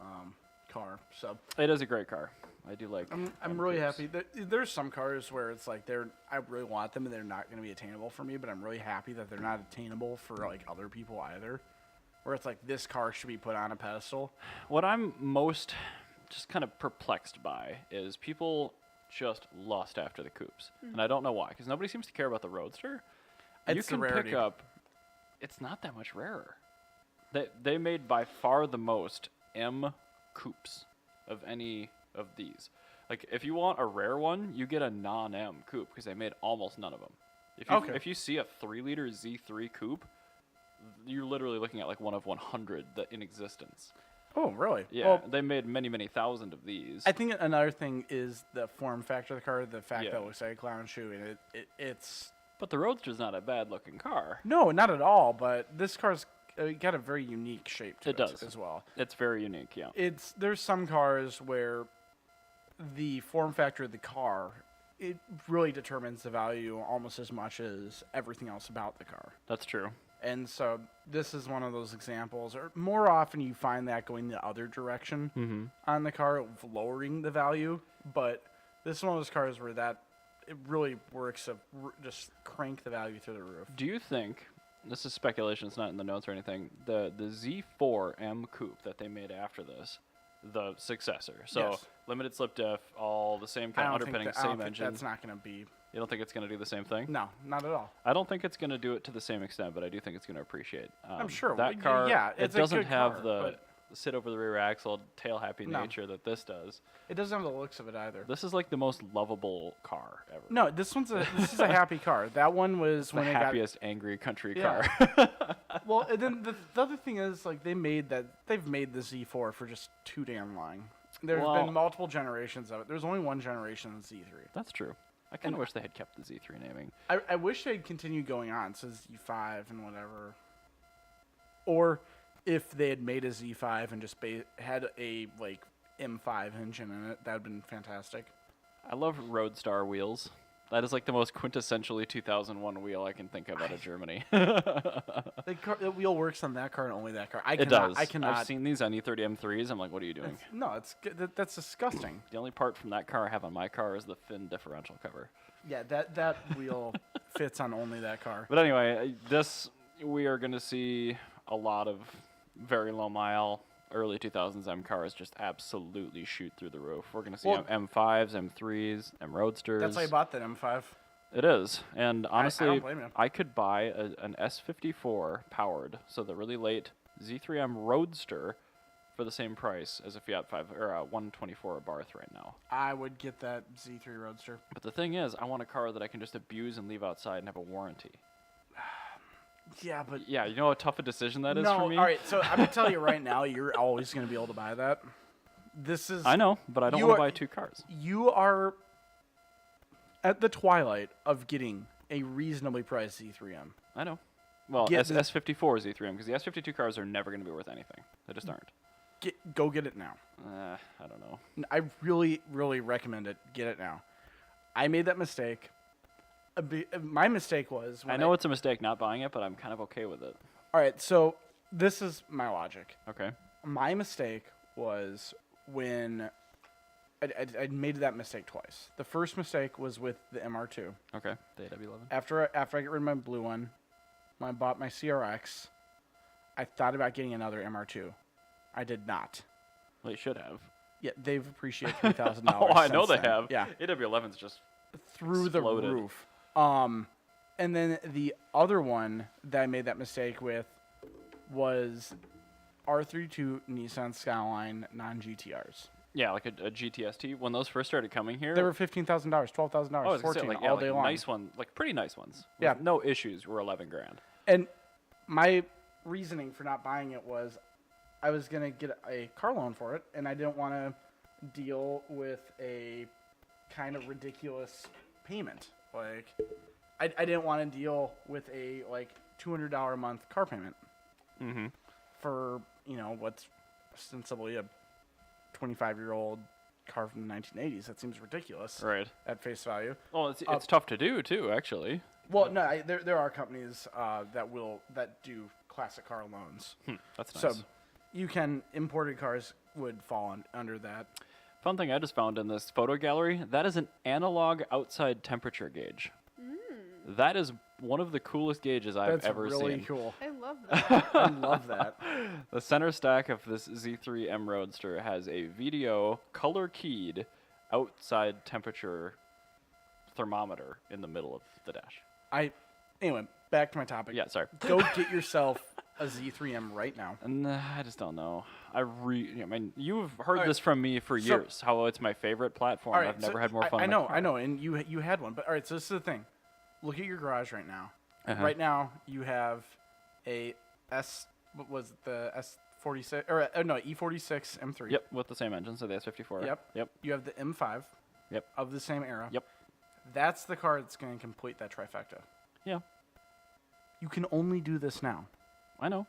B: car. So
A: it is a great car. I do like.
B: I'm really happy. There's some cars where it's like I really want them and they're not going to be attainable for me, but I'm really happy that they're not attainable for like other people either. Where it's like this car should be put on a pedestal.
A: What I'm most just kind of perplexed by is people just lust after the coupes, and I don't know why, because nobody seems to care about the Roadster. You
B: It's the
A: can
B: rarity.
A: pick up. It's not that much rarer. They made by far the most M coupes of any of these. Like if you want a rare one, you get a non-M coupe because they made almost none of them. If you see a 3-liter Z3 coupe, you're literally looking at like one of 100 in existence.
B: Oh, really?
A: Yeah,
B: Well,
A: they made many, many thousand of these.
B: I think another thing is the form factor of the car, the fact
A: Yeah.
B: that it looks like a clown shoe, and it's
A: But the Roadster's not a bad-looking car.
B: no, not at all. But this car's got a very unique shape to
A: It does.
B: as well.
A: It's very unique, yeah.
B: There's some cars where the form factor of the car it really determines the value almost as much as everything else about the car.
A: That's true.
B: And so this is one of those examples, or more often you find that going the other direction on the car, of lowering the value. But this is one of those cars where it really works to just crank the value through the roof.
A: Do you think, this is speculation, it's not in the notes or anything, the Z4M coupe that they made after this, the successor, so
B: Yes.
A: limited slip diff, all the same
B: I
A: kind of
B: don't think
A: underpinning,
B: that- I don't
A: same
B: think
A: engine.
B: that's not going to be.
A: You don't think it's going to do the same thing?
B: No, not at all.
A: I don't think it's going to do it to the same extent, but I do think it's going to appreciate.
B: I'm sure.
A: That
B: Well,
A: car,
B: yeah,
A: it
B: it's a
A: doesn't
B: good
A: have
B: car,
A: the
B: but-
A: sit over the rear axle, tail happy
B: No.
A: nature that this does.
B: It doesn't have the looks of it either.
A: This is like the most lovable car ever.
B: No, this is a happy car. That one was
A: The
B: when
A: happiest angry country
B: Yeah.
A: car.
B: Well, and then the other thing is like they've made the Z4 for just too damn long. There's
A: Well-
B: been multiple generations of it. There's only one generation of Z3.
A: That's true. I kind of wish they had kept the Z3 naming.
B: I wish they'd continue going on, so Z5 and whatever. Or if they had made a Z5 and just had a like M5 engine in it, that would have been fantastic.
A: I love Roadstar wheels. That is like the most quintessentially 2001 wheel I can think of out of Germany.
B: The wheel works on that car and only that car.
A: It does.
B: I cannot.
A: I've seen these on E30 M3s. I'm like, what are you doing?
B: That's disgusting.
A: The only part from that car I have on my car is the fin differential cover.
B: Yeah, that wheel fits on only that car.
A: But anyway, we are going to see a lot of very low mile early 2000s M cars just absolutely shoot through the roof. We're going to see
B: Well-
A: M5s, M3s, M Roadsters.
B: That's why I bought that M5.
A: It is. And honestly,
B: don't blame you.
A: I could buy an S54 powered, so the really late Z3M Roadster for the same price as a Fiat 5 or a 124 Abarth right now.
B: I would get that Z3 Roadster.
A: But the thing is, I want a car that I can just abuse and leave outside and have a warranty.
B: Yeah, but
A: Yeah, you know how tough a decision that is
B: no.
A: for me?
B: All right, so I'm gonna tell you right now, you're always gonna be able to buy that. This is
A: I know, but I don't
B: You
A: want to
B: are-
A: buy two cars.
B: you are at the twilight of getting a reasonably priced Z3M.
A: I know. Well,
B: Get the-
A: S54 Z3M, because the S52 cars are never going to be worth anything. They just aren't.
B: Go get it now.
A: I don't know.
B: I really, really recommend it. Get it now. I made that mistake. My mistake was...
A: I know it's a mistake not buying it, but I'm kind of okay with it.
B: All right, so this is my logic.
A: Okay.
B: My mistake was when... I made that mistake twice. The first mistake was with the MR2.
A: Okay. The AW11.
B: After I get rid of my blue one, when I bought my CRX, I thought about getting another MR2. I did not.
A: Well, you should have.
B: Yeah, they've appreciated $3,000.
A: Oh, I know they
B: since then.
A: have.
B: Yeah,
A: AW11's just
B: through
A: exploded.
B: the roof. And then the other one that I made that mistake with was R32 Nissan Skyline non-GTRs.
A: Yeah, like a GTST. When those first started coming here,
B: They were $15,000, $12,000,
A: I was gonna say,
B: $14,000
A: like,
B: all
A: like
B: day long.
A: nice one, like pretty nice ones.
B: Yeah.
A: With no issues were 11 grand.
B: And my reasoning for not buying it was I was going to get a car loan for it, and I didn't want to deal with a kind of ridiculous payment. Like, I didn't want to deal with a, like, $200 a month car payment
A: Mm-hmm.
B: for, what's ostensibly a 25-year-old car from the 1980s. That seems ridiculous
A: Right.
B: at face value.
A: Well, it's tough to do too, actually.
B: Well, no, there are companies that do classic car loans.
A: That's nice.
B: So you can imported cars would fall under that.
A: Fun thing I just found in this photo gallery, that is an analog outside temperature gauge. That is one of the coolest gauges I've
B: That's
A: ever
B: really
A: seen.
B: cool.
C: I love that.
B: I love that.
A: The center stack of this Z3M Roadster has a VDO color keyed outside temperature thermometer in the middle of the dash.
B: Anyway, back to my topic.
A: Yeah, sorry.
B: Go get yourself a Z3M right now.
A: And I just don't know. I mean, you've heard
B: All right,
A: this from me for years. How it's my favorite platform.
B: All right,
A: I've never
B: so
A: had more fun.
B: I
A: in a
B: know,
A: car.
B: I know, and you had one. But all right, so this is the thing. Look at your garage right now.
A: Uh-huh.
B: Right now, you have a what was it, the S46 or no E46 M3.
A: Yep, with the same engine, so the S54.
B: Yep. You have the M5.
A: Yep.
B: Of the same era.
A: Yep.
B: That's the car that's going to complete that trifecta.
A: Yeah,
B: You can only do this now.
A: I know.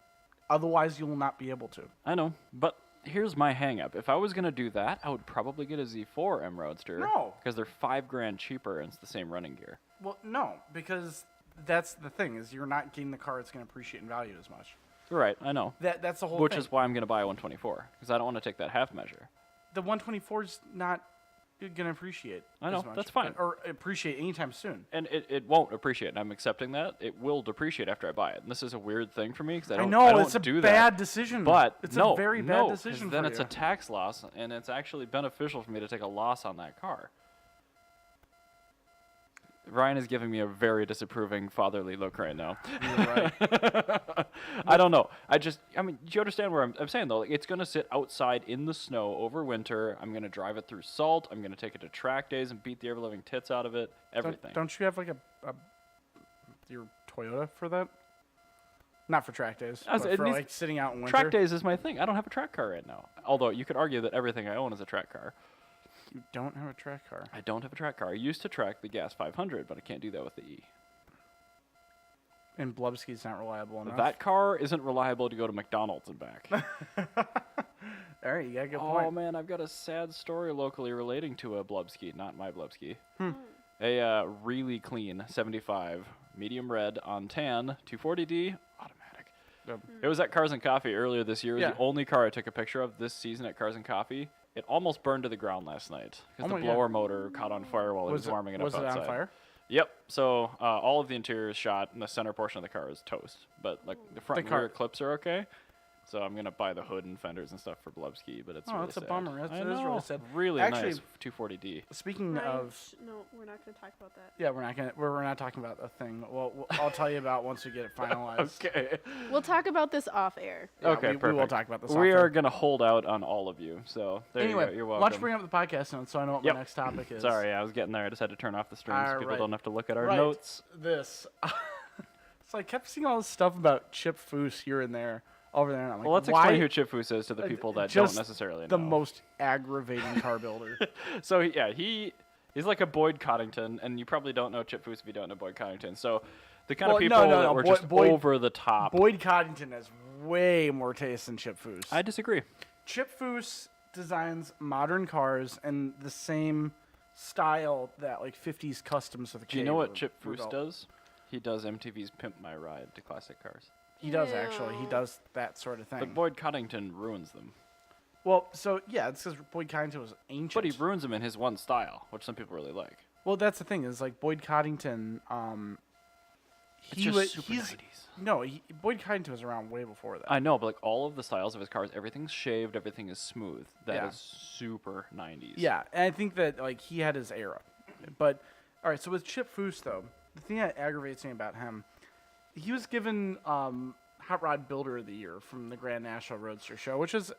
B: Otherwise, you will not be able to.
A: I know. But here's my hang up. If I was going to do that, I would probably get a Z4M Roadster.
B: No.
A: Because they're $5,000 cheaper and it's the same running gear.
B: Well, no, because that's the thing is you're not getting the car that's going to appreciate in value as much.
A: Right, I know.
B: That's the whole
A: Which
B: thing.
A: is why I'm going to buy a 124. Because I don't want to take that half measure.
B: The 124 is not going to appreciate.
A: I know,
B: as much,
A: that's fine.
B: or appreciate anytime soon.
A: And it won't appreciate, and I'm accepting that. It will depreciate after I buy it. And this is a weird thing for me because I don't
B: it's a
A: do
B: bad
A: that.
B: decision.
A: But
B: it's
A: no,
B: a very
A: no,
B: bad
A: 'cause
B: decision.
A: then
B: for
A: it's
B: you.
A: a tax loss, and it's actually beneficial for me to take a loss on that car. Ryan is giving me a very disapproving fatherly look right now.
B: You're right.
A: I don't know. I mean, do you understand where I'm saying though? Like, it's gonna sit outside in the snow over winter. I'm gonna drive it through salt. I'm gonna take it to track days and beat the ever living tits out of it. Everything.
B: Don't you have like your Toyota for that? Not for track days,
A: As
B: but
A: it
B: for
A: needs-
B: like sitting out in winter.
A: Track days is my thing. I don't have a track car right now. Although you could argue that everything I own is a track car.
B: You don't have a track car.
A: I don't have a track car. I used to track the Gas 500, but I can't do that with the E.
B: And Blubsky's not reliable enough.
A: That car isn't reliable to go to McDonald's and back.
B: All right, you got a good
A: Oh
B: point.
A: man, I've got a sad story locally relating to a Blubsky, not my Blubsky. A really clean 75, medium red on tan, 240D, automatic.
B: Yep.
A: It was at Cars and Coffee earlier this year. It was
B: Yeah.
A: the only car I took a picture of this season at Cars and Coffee. It almost burned to the ground last night because
B: Oh
A: the
B: my God.
A: blower motor caught on fire while it was warming it up
B: was
A: outside.
B: it on fire?
A: Yep. So all of the interior is shot, and the center portion of the car is toast. But like the front
B: The
A: and rear
B: car-
A: clips are okay. So I'm gonna buy the hood and fenders and stuff for Blubsky, but it's
B: Oh,
A: really
B: that's a
A: sad.
B: bummer. That
A: I
B: is really
A: know.
B: sad.
A: Really
B: Actually-
A: nice 240D.
B: Speaking
C: Ryan,
B: of,
C: no, we're not going to talk about that.
B: yeah, we're not talking about a thing. Well, I'll tell you about once we get it finalized.
A: Okay.
C: We'll talk about this off air.
B: Yeah,
A: Okay,
B: we will
A: perfect.
B: talk about this.
A: We
B: off
A: are
B: air.
A: gonna hold out on all of you. So there
B: Anyway,
A: you go. You're
B: why
A: welcome.
B: don't you bring up the podcast notes so I know what
A: Yep.
B: my next topic is?
A: Sorry, I was getting there. I just had to turn off the stream so
B: All
A: people
B: right.
A: don't have to look at our
B: Right.
A: notes.
B: This. So I kept seeing all this stuff about Chip Foose here and there, over there, and I'm like,
A: Well, let's
B: why
A: explain who Chip Foose is to the people that don't
B: just
A: necessarily know.
B: the most aggravating car builder.
A: So he He's like a Boyd Coddington, and you probably don't know Chip Foose if you don't know Boyd Coddington. So the kind of
B: Well,
A: people
B: no,
A: that were just
B: Boyd-
A: over the top.
B: Boyd Coddington has way more taste than Chip Foose.
A: I disagree.
B: Chip Foose designs modern cars in the same style that like 50s customs with a
A: Do you know what Chip Foose does? He does MTV's Pimp My Ride to classic cars.
B: He does actually. He does that sort of thing.
A: But Boyd Coddington ruins them.
B: Well, so yeah, it's because Boyd Coddington was ancient.
A: But he ruins them in his one style, which some people really like.
B: Well, that's the thing is like Boyd Coddington.
A: It's just super 90s.
B: No, Boyd Coddington was around way before that.
A: I know, but like all of the styles of his cars, everything's shaved, everything is smooth. That is super 90s.
B: Yeah, and I think that like he had his era. But all right, so with Chip Foose though, the thing that aggravates me about him, he was given Hot Rod Builder of the Year from the Grand National Roadster Show, which is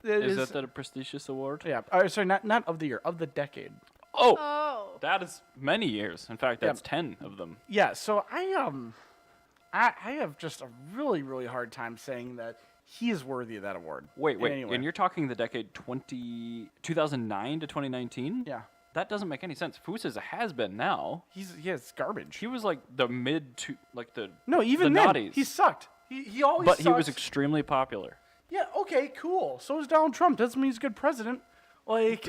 A: Is that a prestigious award?
B: Yeah. Sorry, not of the year, of the decade.
A: Oh,
C: Oh.
A: that is many years. In fact, that's 10 of them.
B: Yeah. So I have just a really really hard time saying that he is worthy of that award.
A: Wait,
B: Anyway.
A: and you're talking the decade 2009 to 2019?
B: Yeah.
A: That doesn't make any sense. Foose is a has-been now.
B: It's garbage.
A: He was like the mid to like the
B: No, even
A: the
B: then,
A: noughties.
B: he sucked. He always
A: But
B: sucked.
A: he was extremely popular.
B: Yeah, okay, cool. So is Donald Trump. Doesn't mean he's a good president. Like,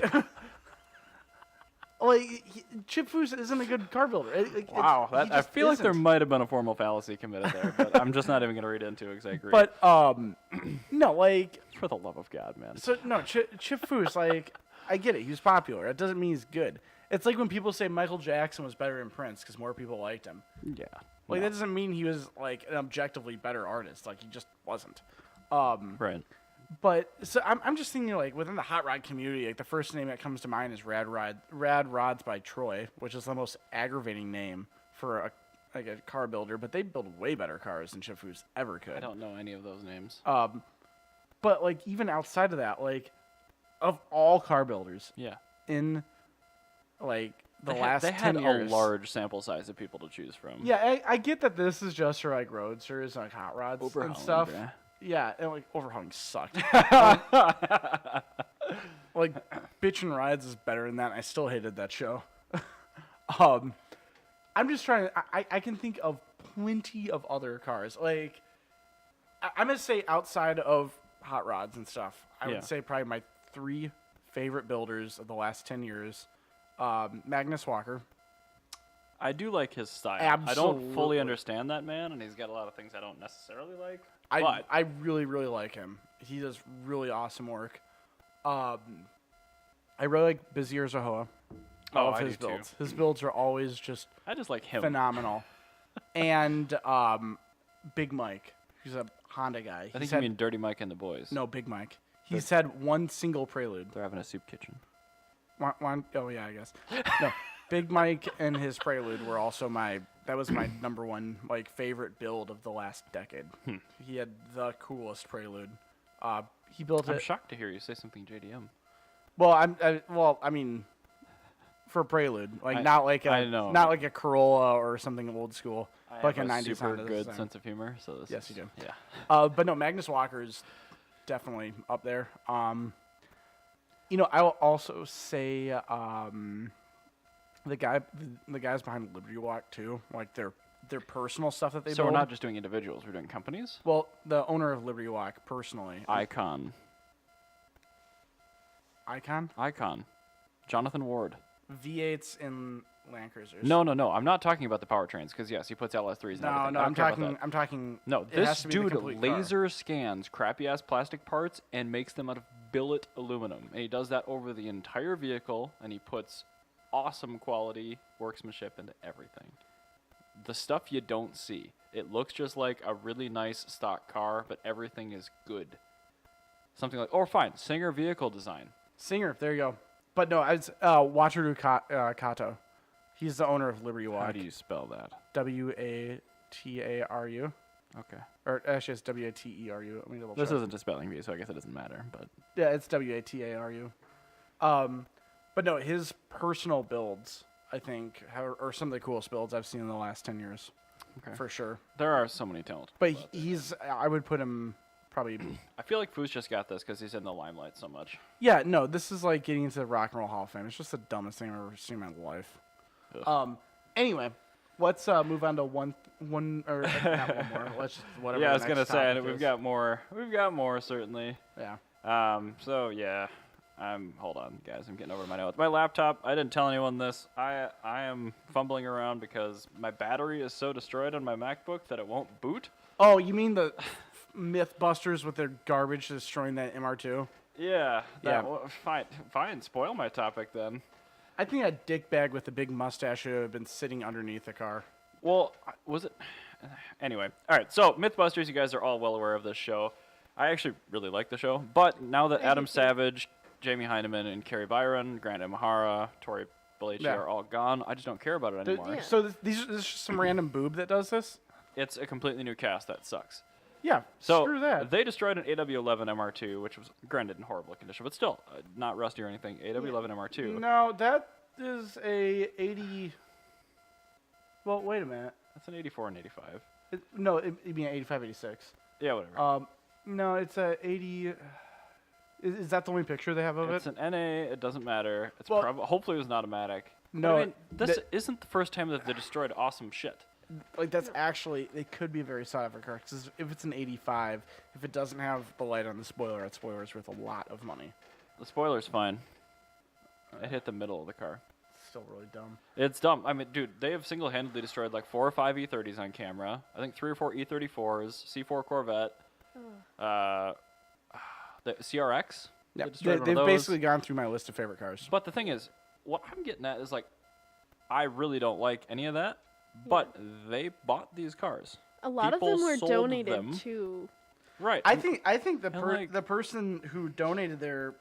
B: Chip Foose isn't a good car builder.
A: Wow, I feel like there might have been a formal fallacy committed there, but I'm just not even going to read into it because I agree.
B: But, no, like,
A: for the love of God, man.
B: so, no, Chip Foose, like, I get it. He was popular. It doesn't mean he's good. It's like when people say Michael Jackson was better than Prince because more people liked him.
A: Yeah.
B: Like,
A: no.
B: that doesn't mean he was, like, an objectively better artist. Like, he just wasn't.
A: Right.
B: But so I'm just thinking like within the hot rod community, like the first name that comes to mind is Rad Rods by Troy, which is the most aggravating name for a car builder. But they build way better cars than Chip Foose ever could.
A: I don't know any of those names.
B: But like even outside of that, like of all car builders
A: Yeah.
B: in like the
A: They
B: last
A: they
B: 10
A: had
B: years,
A: a large sample size of people to choose from.
B: Yeah, I get that this is just for like roadsters and like hot rods and
A: Oberholland,
B: stuff.
A: bruh.
B: Yeah, and like overhauling sucked. Like Bitchin' Rides is better than that. And I still hated that show. I'm just trying to. I can think of plenty of other cars. Like I'm gonna say outside of hot rods and stuff, I
A: Yeah.
B: would say probably my 3 favorite builders of the last 10 years. Magnus Walker.
A: I do like his style. I don't fully
B: Absolutely.
A: understand that man, and he's got a lot of things I don't necessarily like. But
B: I really, really like him. He does really awesome work. I really like Bezier Zahoa.
A: Oh,
B: Of
A: I
B: his
A: do too.
B: builds. His builds are always just
A: I just like him.
B: phenomenal. And Big Mike, who's a Honda guy.
A: I think you mean Dirty Mike and the Boys.
B: No, Big Mike. He's had one single Prelude.
A: They're having a soup kitchen.
B: Oh yeah, I guess. No, Big Mike and his Prelude were also that was my number one like favorite build of the last decade. He had the coolest Prelude. He built
A: I'm
B: it.
A: shocked to hear you say something JDM.
B: Well, I mean, for Prelude, like not like
A: I know.
B: not like a Corolla or something old school,
A: I
B: like
A: have
B: a '90s
A: super
B: Honda
A: good
B: design.
A: sense of humor. So this
B: Yes,
A: is,
B: you do.
A: Yeah.
B: But no, Magnus Walker is definitely up there. I will also say the guys behind Liberty Walk too, like their personal stuff that they
A: So
B: build.
A: we're not just doing individuals; we're doing companies.
B: Well, the owner of Liberty Walk personally,
A: Icon. Jonathan Ward.
B: V8s and Land Cruisers.
A: No. I'm not talking about the powertrains because yes, he puts LS3s. And
B: no,
A: everything.
B: no,
A: I
B: I'm
A: don't care about
B: talking.
A: that.
B: I'm talking.
A: No,
B: it has
A: this
B: to be the
A: dude
B: complete car.
A: laser scans crappy ass plastic parts and makes them out of billet aluminum. And he does that over the entire vehicle, and he puts awesome quality workmanship into everything. The stuff you don't see. It looks just like a really nice stock car, but everything is good. Something like, or fine, Singer vehicle design.
B: Singer, there you go. But no, it's Wataru Kato. He's the owner of Liberty Walk.
A: How do you spell that?
B: Wataru.
A: Okay.
B: Or actually, it's Wateru. Let me double check.
A: This isn't a spelling bee, so I guess it doesn't matter. But
B: Yeah, it's Wataru. But no, his personal builds, I think, are some of the coolest builds I've seen in the last 10 years.
A: Okay.
B: For sure.
A: there are so many talent.
B: But I would put him probably.
A: I feel like Foose just got this because he's in the limelight so much.
B: Yeah, no, this is like getting into the Rock and Roll Hall of Fame. It's just the dumbest thing I've ever seen in my life.
A: Ugh.
B: Anyway, let's move on to one or not one more. Let's just whatever.
A: Yeah, I
B: the
A: was gonna
B: next
A: say
B: topic
A: we've
B: is.
A: got more. We've got more certainly.
B: Yeah.
A: So yeah, hold on, guys. I'm getting over my notes. My laptop. I didn't tell anyone this. I am fumbling around because my battery is so destroyed on my MacBook that it won't boot.
B: Oh, you mean the Mythbusters with their garbage destroying that MR2?
A: Yeah.
B: Yeah.
A: Well, fine. Spoil my topic then.
B: I think that dickbag with the big mustache should have been sitting underneath the car.
A: Well, was it? Anyway, all right. So Mythbusters, you guys are all well aware of this show. I actually really like the show, but now that Adam Savage, Jamie Heineman, and Kerry Byron, Grant Imahara, Tori Belleci
B: Yeah.
A: are all gone, I just don't care about it anymore.
C: Yeah.
B: So this is just some random boob that does this?
A: It's a completely new cast that sucks.
B: Yeah,
A: So
B: screw that.
A: they destroyed an AW11 MR2, which was granted in horrible condition, but still not rusty or anything. AW11 MR2.
B: No, that is a 80. Well, wait a minute.
A: That's an 84 and 85.
B: No, it'd be an 85, 86.
A: Yeah, whatever.
B: No, it's a 80. Is that the only picture they have of
A: It's
B: it?
A: an NA. It doesn't matter. It's
B: Well-
A: hopefully it was an automatic. But
B: No,
A: I mean, this
B: that-
A: isn't the first time that they destroyed awesome shit.
B: Like that's actually it could be a very sought after car because if it's an 85, if it doesn't have the light on the spoiler, that spoiler is worth a lot of money.
A: The spoiler's fine. It hit the middle of the car.
B: It's still really dumb.
A: It's dumb. I mean, dude, they have single-handedly destroyed like 4 or 5 E30s on camera. I think 3 or 4 E34s, C4 Corvette, the CRX.
B: Yeah,
A: They destroyed one of
B: they've
A: those.
B: basically gone through my list of favorite cars.
A: But the thing is, what I'm getting at is like, I really don't like any of that. But they bought these cars.
C: A lot
A: People
C: of them were
A: sold
C: donated
A: them.
C: to.
A: Right.
B: I think the
A: And, like-
B: the person who donated their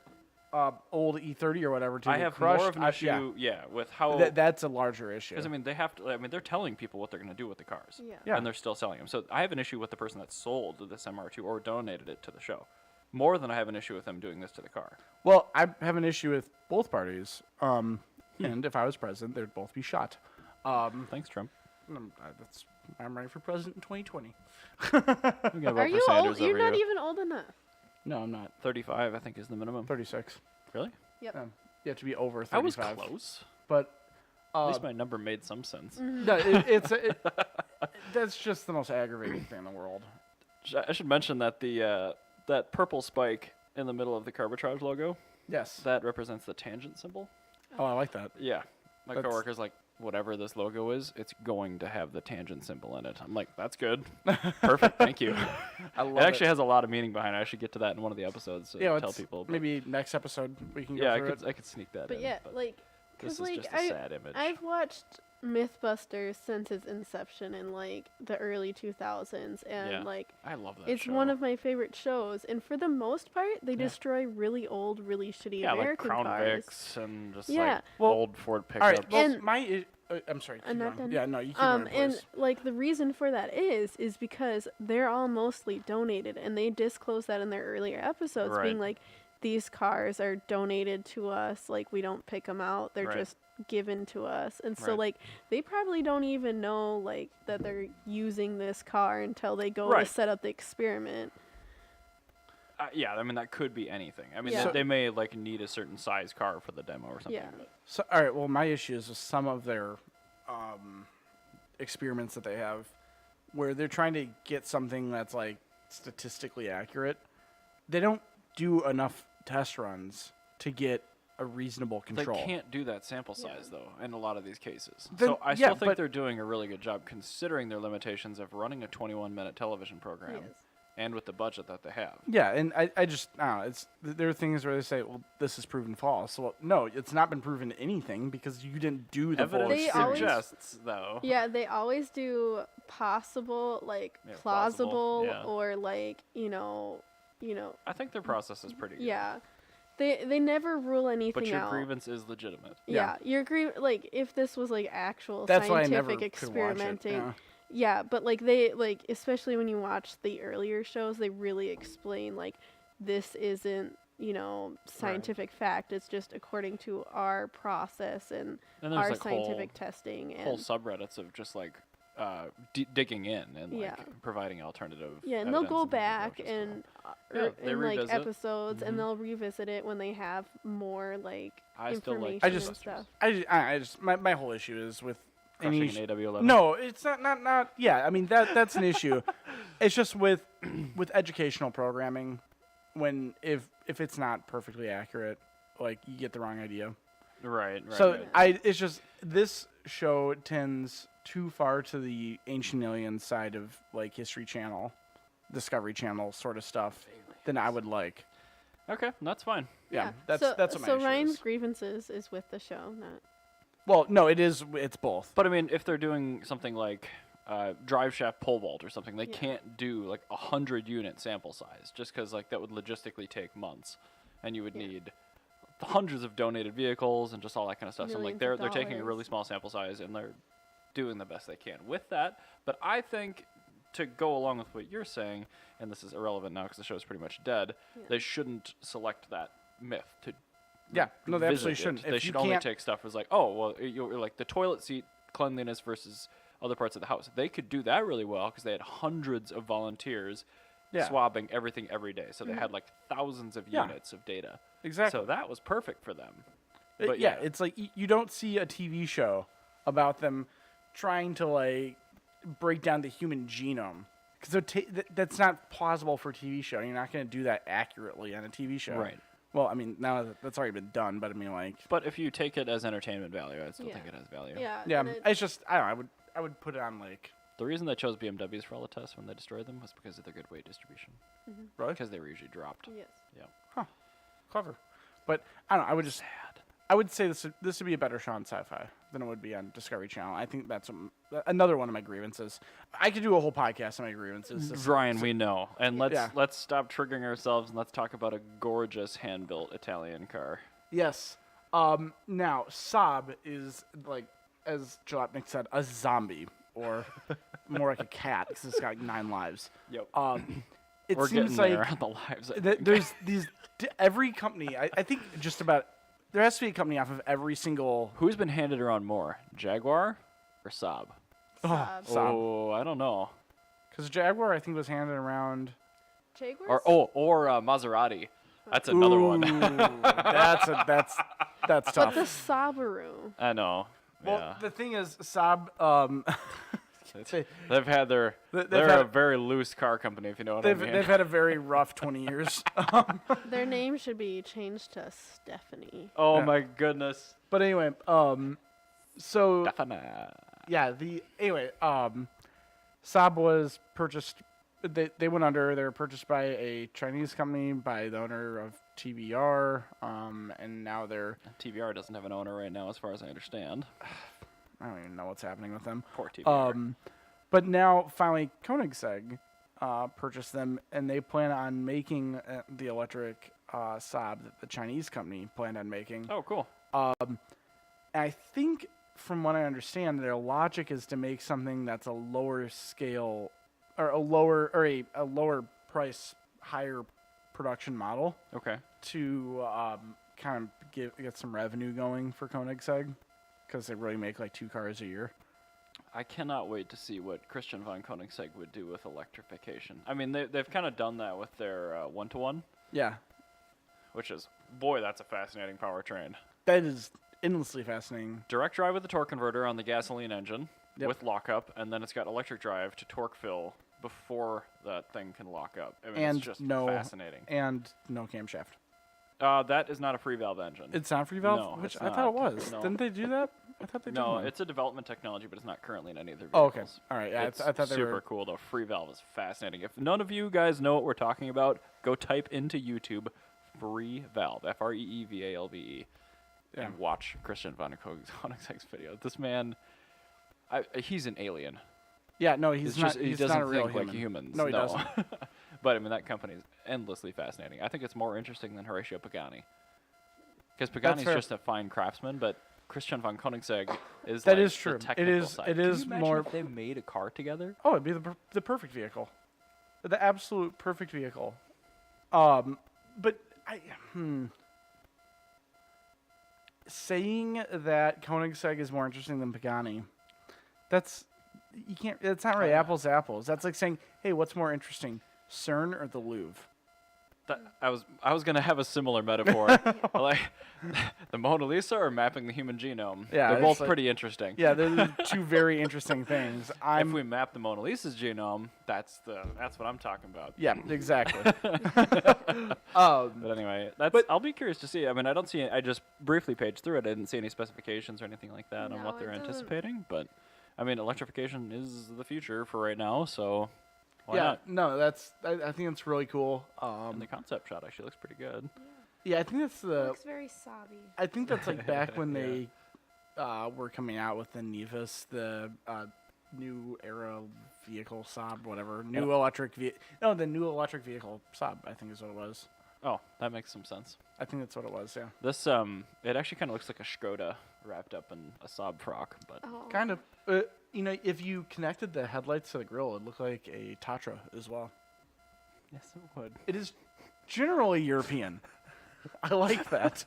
B: old E30 or whatever to
A: I
B: the
A: have
B: crushed,
A: more of an issue, with how.
B: that's a larger issue.
A: Because I mean, they have to. I mean, they're telling people what they're going to do with the cars.
C: Yeah.
B: Yeah.
A: And they're still selling them. So I have an issue with the person that sold this MR2 or donated it to the show, more than I have an issue with them doing this to the car.
B: Well, I have an issue with both parties. And if I was president, they'd both be shot.
A: Thanks, Trump.
B: I'm ready for president in 2020.
A: I'm gonna vote
C: Are
A: for
C: you
A: Sanders
C: old? You're
A: over
C: not
A: you.
C: even old enough.
B: No, I'm not.
A: 35, I think, is the minimum.
B: 36.
A: Really?
C: Yep.
B: You have to be over
A: I was
B: 35.
A: close.
B: But
A: At least my number made some sense.
B: no, that's just the most aggravating thing in the world.
A: I should mention that the that purple spike in the middle of the Carbitrage logo,
B: Yes.
A: that represents the tangent symbol.
B: Oh, I like that.
A: Yeah. My
B: That's-
A: coworker's like, whatever this logo is, it's going to have the tangent symbol in it. I'm like, that's good. Perfect. Thank you.
B: I love
A: It actually has a lot of meaning behind it. I should get to that in one of the episodes to
B: yeah,
A: tell
B: let's-
A: people. but-
B: Maybe next episode we can go
A: yeah,
B: through it.
A: I could sneak that
C: But
A: in.
C: yeah, like,
A: this
C: cause
A: is
C: like
A: just a sad image.
C: I've watched Mythbusters since its inception in like the early 2000s, and
A: Yeah.
C: like
A: I love that
C: it's
A: show.
C: one of my favorite shows. And for the most part, they
A: Yeah.
C: destroy really old, really shitty
A: yeah, like
C: American
A: Crown
C: cars.
A: Vics and just
C: Yeah.
A: like
B: Well,
A: old Ford
B: All right.
A: pickups.
B: Well,
C: And-
B: I'm sorry.
C: I'm
B: keep
C: not
B: going.
C: done.
B: Yeah, no, you keep
C: And
B: going, please.
C: like the reason for that is because they're all mostly donated, and they disclose that in their earlier episodes, being
A: Right.
C: like, these cars are donated to us, like we don't pick them out, they're
A: Right.
C: just given to us. And so
A: Right.
C: like they probably don't even know like that they're using this car until they go
A: Right.
C: to set up the experiment.
A: Yeah, I mean that could be anything. I mean,
C: Yeah.
A: they may like need a certain size car for the demo or something.
C: Yeah.
A: But
B: So, all right. Well, my issue is with some of their experiments that they have, where they're trying to get something that's like statistically accurate. They don't do enough test runs to get a reasonable control.
A: they can't do that sample
C: Yeah.
A: size though in a lot of these cases.
B: Then-
A: so I
B: yeah,
A: still think
B: but-
A: they're doing a really good job considering their limitations of running a 21-minute television program
C: Yes.
A: and with the budget that they have.
B: Yeah, and I just I don't know. There are things where they say, well, this is proven false. Well, no, it's not been proven anything because you didn't do the full
A: Evidence
C: They
B: experiment.
C: always-
A: suggests though.
C: Yeah, they always do possible, like
A: Yeah,
C: plausible,
A: plausible, yeah.
C: or like, you know,
A: I think their process is pretty good.
C: yeah. They never rule anything
A: But your
C: out.
A: grievance is legitimate.
C: Yeah, your like if this was like actual
B: That's why I never
C: scientific
B: could watch it.
C: experimenting.
B: Yeah.
C: Yeah, but like they like especially when you watch the earlier shows, they really explain like this isn't, you know, scientific fact. It's just according to our process and
A: And there's
C: our
A: like
C: scientific testing
A: whole
C: and
A: subreddits of just like digging in and
C: Yeah.
A: providing alternative.
C: Yeah, and they'll
A: evidence
C: go
A: and things like that,
C: back
A: which is
C: and
A: cool. Yeah, they
C: in like
A: revisit.
C: episodes, and they'll revisit it when they have more like
A: I still like
C: information and
A: Mythbusters.
C: stuff.
B: I just my whole issue is with
A: Crushing
B: any
A: an AW11.
B: No, it's not. Yeah, I mean that's an issue. It's just with educational programming, when if it's not perfectly accurate, like you get the wrong idea.
A: Right.
B: So
A: right.
B: it's just this show tends too far to the Ancient Aliens side of like History Channel, Discovery Channel sort of stuff than I would like.
A: Okay, that's fine.
B: Yeah, that's what my
C: So
B: issue
C: Ryan's
B: is.
C: grievances is with the show, not.
B: Well, no, it's both.
A: But I mean, if they're doing something like drive shaft pole vault or something, they
C: Yeah.
A: can't do like 100-unit sample size, just because like that would logistically take months, and you would need hundreds of donated vehicles and just all that kind of stuff. So I'm like,
C: Millions
A: they're
C: of
A: taking a
C: dollars.
A: really small sample size and they're doing the best they can with that. But I think to go along with what you're saying, and this is irrelevant now because the show's pretty much dead, they shouldn't select that myth to.
B: Yeah, no, they
A: visit
B: absolutely
A: it.
B: shouldn't.
A: They
B: If you
A: should only
B: can't-
A: take stuff as like, oh, well, you're like the toilet seat cleanliness versus other parts of the house. They could do that really well because they had hundreds of volunteers swabbing everything every day. So they had like thousands of units of data.
B: Exactly.
A: So that was perfect for them.
B: But
A: But
B: yeah, it's like you don't see a TV show about them trying to like break down the human genome, because that's not plausible for a TV show. You're not going to do that accurately on a TV show.
A: Right.
B: Well, I mean, now that's already been done, but I mean, like,
A: But if you take it as entertainment value, I still think it has value.
C: Yeah.
B: yeah,
C: and
B: it's just I don't know. I would put it on like
A: The reason they chose BMWs for all the tests when they destroyed them was because of their good weight distribution.
B: really
A: Because they were usually dropped.
C: yes.
A: Yeah.
B: clever, but I don't know. I would just I would say this would be a better show on Sci-Fi than it would be on Discovery Channel. I think that's another one of my grievances. I could do a whole podcast on my grievances.
A: Ryan, we know. And
B: Yeah.
A: let's stop triggering ourselves and let's talk about a gorgeous hand-built Italian car.
B: Yes. Now, Saab is, like, as Jalopnik said, a zombie, or more like a cat, because it's got 9 lives.
A: Yep.
B: It
A: We're
B: seems
A: getting
B: like
A: there on the lives. I think.
B: there's these, every company, I think just about, there has to be a company off of every single,
A: Who's been handed around more, Jaguar or Saab?
C: Saab.
B: Saab.
A: Oh, I don't know.
B: Because Jaguar, I think, was handed around.
C: Jaguars?
A: Or Maserati. That's another one.
B: That's
C: But
B: tough.
C: the Subaru.
A: I know.
B: Well,
A: yeah.
B: the thing is, Saab,
A: They've had their.
B: They've
A: They're
B: had-
A: a very loose car company, if you know what I mean.
B: they've had a very rough 20 years.
C: Their name should be changed to Stephanie.
A: oh
B: Yeah.
A: my goodness.
B: But anyway, so
A: Stefana.
B: yeah, Saab was purchased. They went under. They were purchased by a Chinese company by the owner of TVR, and now they're.
A: TVR doesn't have an owner right now, as far as I understand.
B: I don't even know what's happening with them.
A: Poor TVR.
B: But now finally Koenigsegg purchased them, and they plan on making the electric Saab that the Chinese company planned on making.
A: Oh, cool.
B: And I think, from what I understand, their logic is to make something that's a lower scale, or a lower price, higher production model
A: Okay.
B: to kind of get some revenue going for Koenigsegg, because they really make like 2 cars a year.
A: I cannot wait to see what Christian von Koenigsegg would do with electrification. I mean, they've kind of done that with their one-to-one,
B: Yeah,
A: which is, boy, that's a fascinating powertrain.
B: that is endlessly fascinating.
A: Direct drive with a torque converter on the gasoline engine
B: Yep.
A: with lockup, and then it's got electric drive to torque fill before that thing can lock up. I mean,
B: And
A: it's just
B: no-
A: fascinating.
B: And no camshaft.
A: That is not a free valve engine.
B: It's not free valve,
A: No,
B: which
A: it's
B: I thought it
A: not.
B: was.
A: No.
B: Didn't they do that? I thought they did.
A: No,
B: one.
A: it's a development technology, but it's not currently in any of their
B: Oh, okay.
A: vehicles.
B: All right. Yeah,
A: It's
B: I thought they
A: super
B: were.
A: cool though. Free valve is fascinating. If none of you guys know what we're talking about, go type into YouTube free valve, FREEVALVE,
B: Yeah.
A: and watch Christian von Koenigsegg's video. This man, he's an alien.
B: Yeah, no, he's
A: It's
B: not.
A: just he
B: he's
A: doesn't
B: not a real
A: think
B: human.
A: like humans.
B: No, he
A: no.
B: doesn't.
A: But I mean, that company is endlessly fascinating. I think it's more interesting than Horatio Pagani, because Pagani's
B: fair.
A: just a fine craftsman, but Christian von Koenigsegg is
B: That
A: like
B: is
A: the
B: true. It
A: technical
B: is-
A: side.
B: it
A: Can you
B: is
A: imagine
B: more-
A: if they made a car together.
B: Oh, it'd be the perfect vehicle, the absolute perfect vehicle. But saying that Koenigsegg is more interesting than Pagani, that's you can't. It's not really apples to apples. That's like saying, hey, what's more interesting, CERN or the Louvre?
A: I was gonna have a similar metaphor, like the Mona Lisa or mapping the human genome.
B: Yeah,
A: they're both
B: it's like-
A: pretty interesting.
B: Yeah, they're two very interesting things.
A: If we map the Mona Lisa's genome, that's what I'm talking about.
B: Yeah, exactly.
A: But anyway, I'll be curious to see. I mean, I don't see. I just briefly paged through it. I didn't see any specifications or anything like that on
C: No,
A: what they're
C: it doesn't-
A: anticipating. But I mean, electrification is the future for right now. So why
B: yeah,
A: not?
B: no, I think it's really cool.
A: And the concept shot actually looks pretty good.
B: Yeah, I think that's the.
C: Looks very sobby.
B: I think that's like back when they were coming out with the Nevis, the new era vehicle Saab, whatever. The new electric vehicle Saab, I think is what it was.
A: Oh, that makes some sense.
B: I think that's what it was, yeah.
A: This it actually kind of looks like a Skoda wrapped up in a Saab frock, but
C: Oh.
B: Kind of. If you connected the headlights to the grill, it'd look like a Tatra as well.
A: yes, it would.
B: It is generally European. I like that.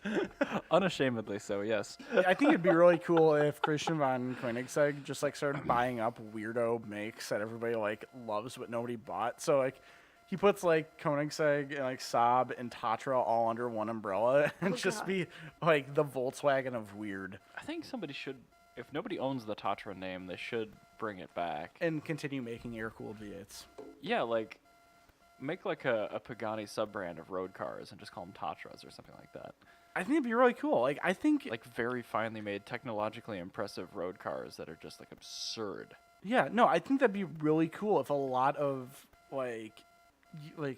A: Unashamedly so, yes.
B: I think it'd be really cool if Christian von Koenigsegg just like started buying up weirdo makes that everybody like loves but nobody bought. So like he puts like Koenigsegg and like Saab and Tatra all under one umbrella and just
C: God.
B: be like the Volkswagen of weird
A: I think somebody should, if nobody owns the Tatra name, they should bring it back.
B: and continue making air-cooled V8s.
A: Yeah, like make like a Pagani sub-brand of road cars and just call them Tatras or something like that.
B: I think it'd be really cool. Like I think
A: Like very finely made, technologically impressive road cars that are just like absurd.
B: yeah, no, I think that'd be really cool if a lot of like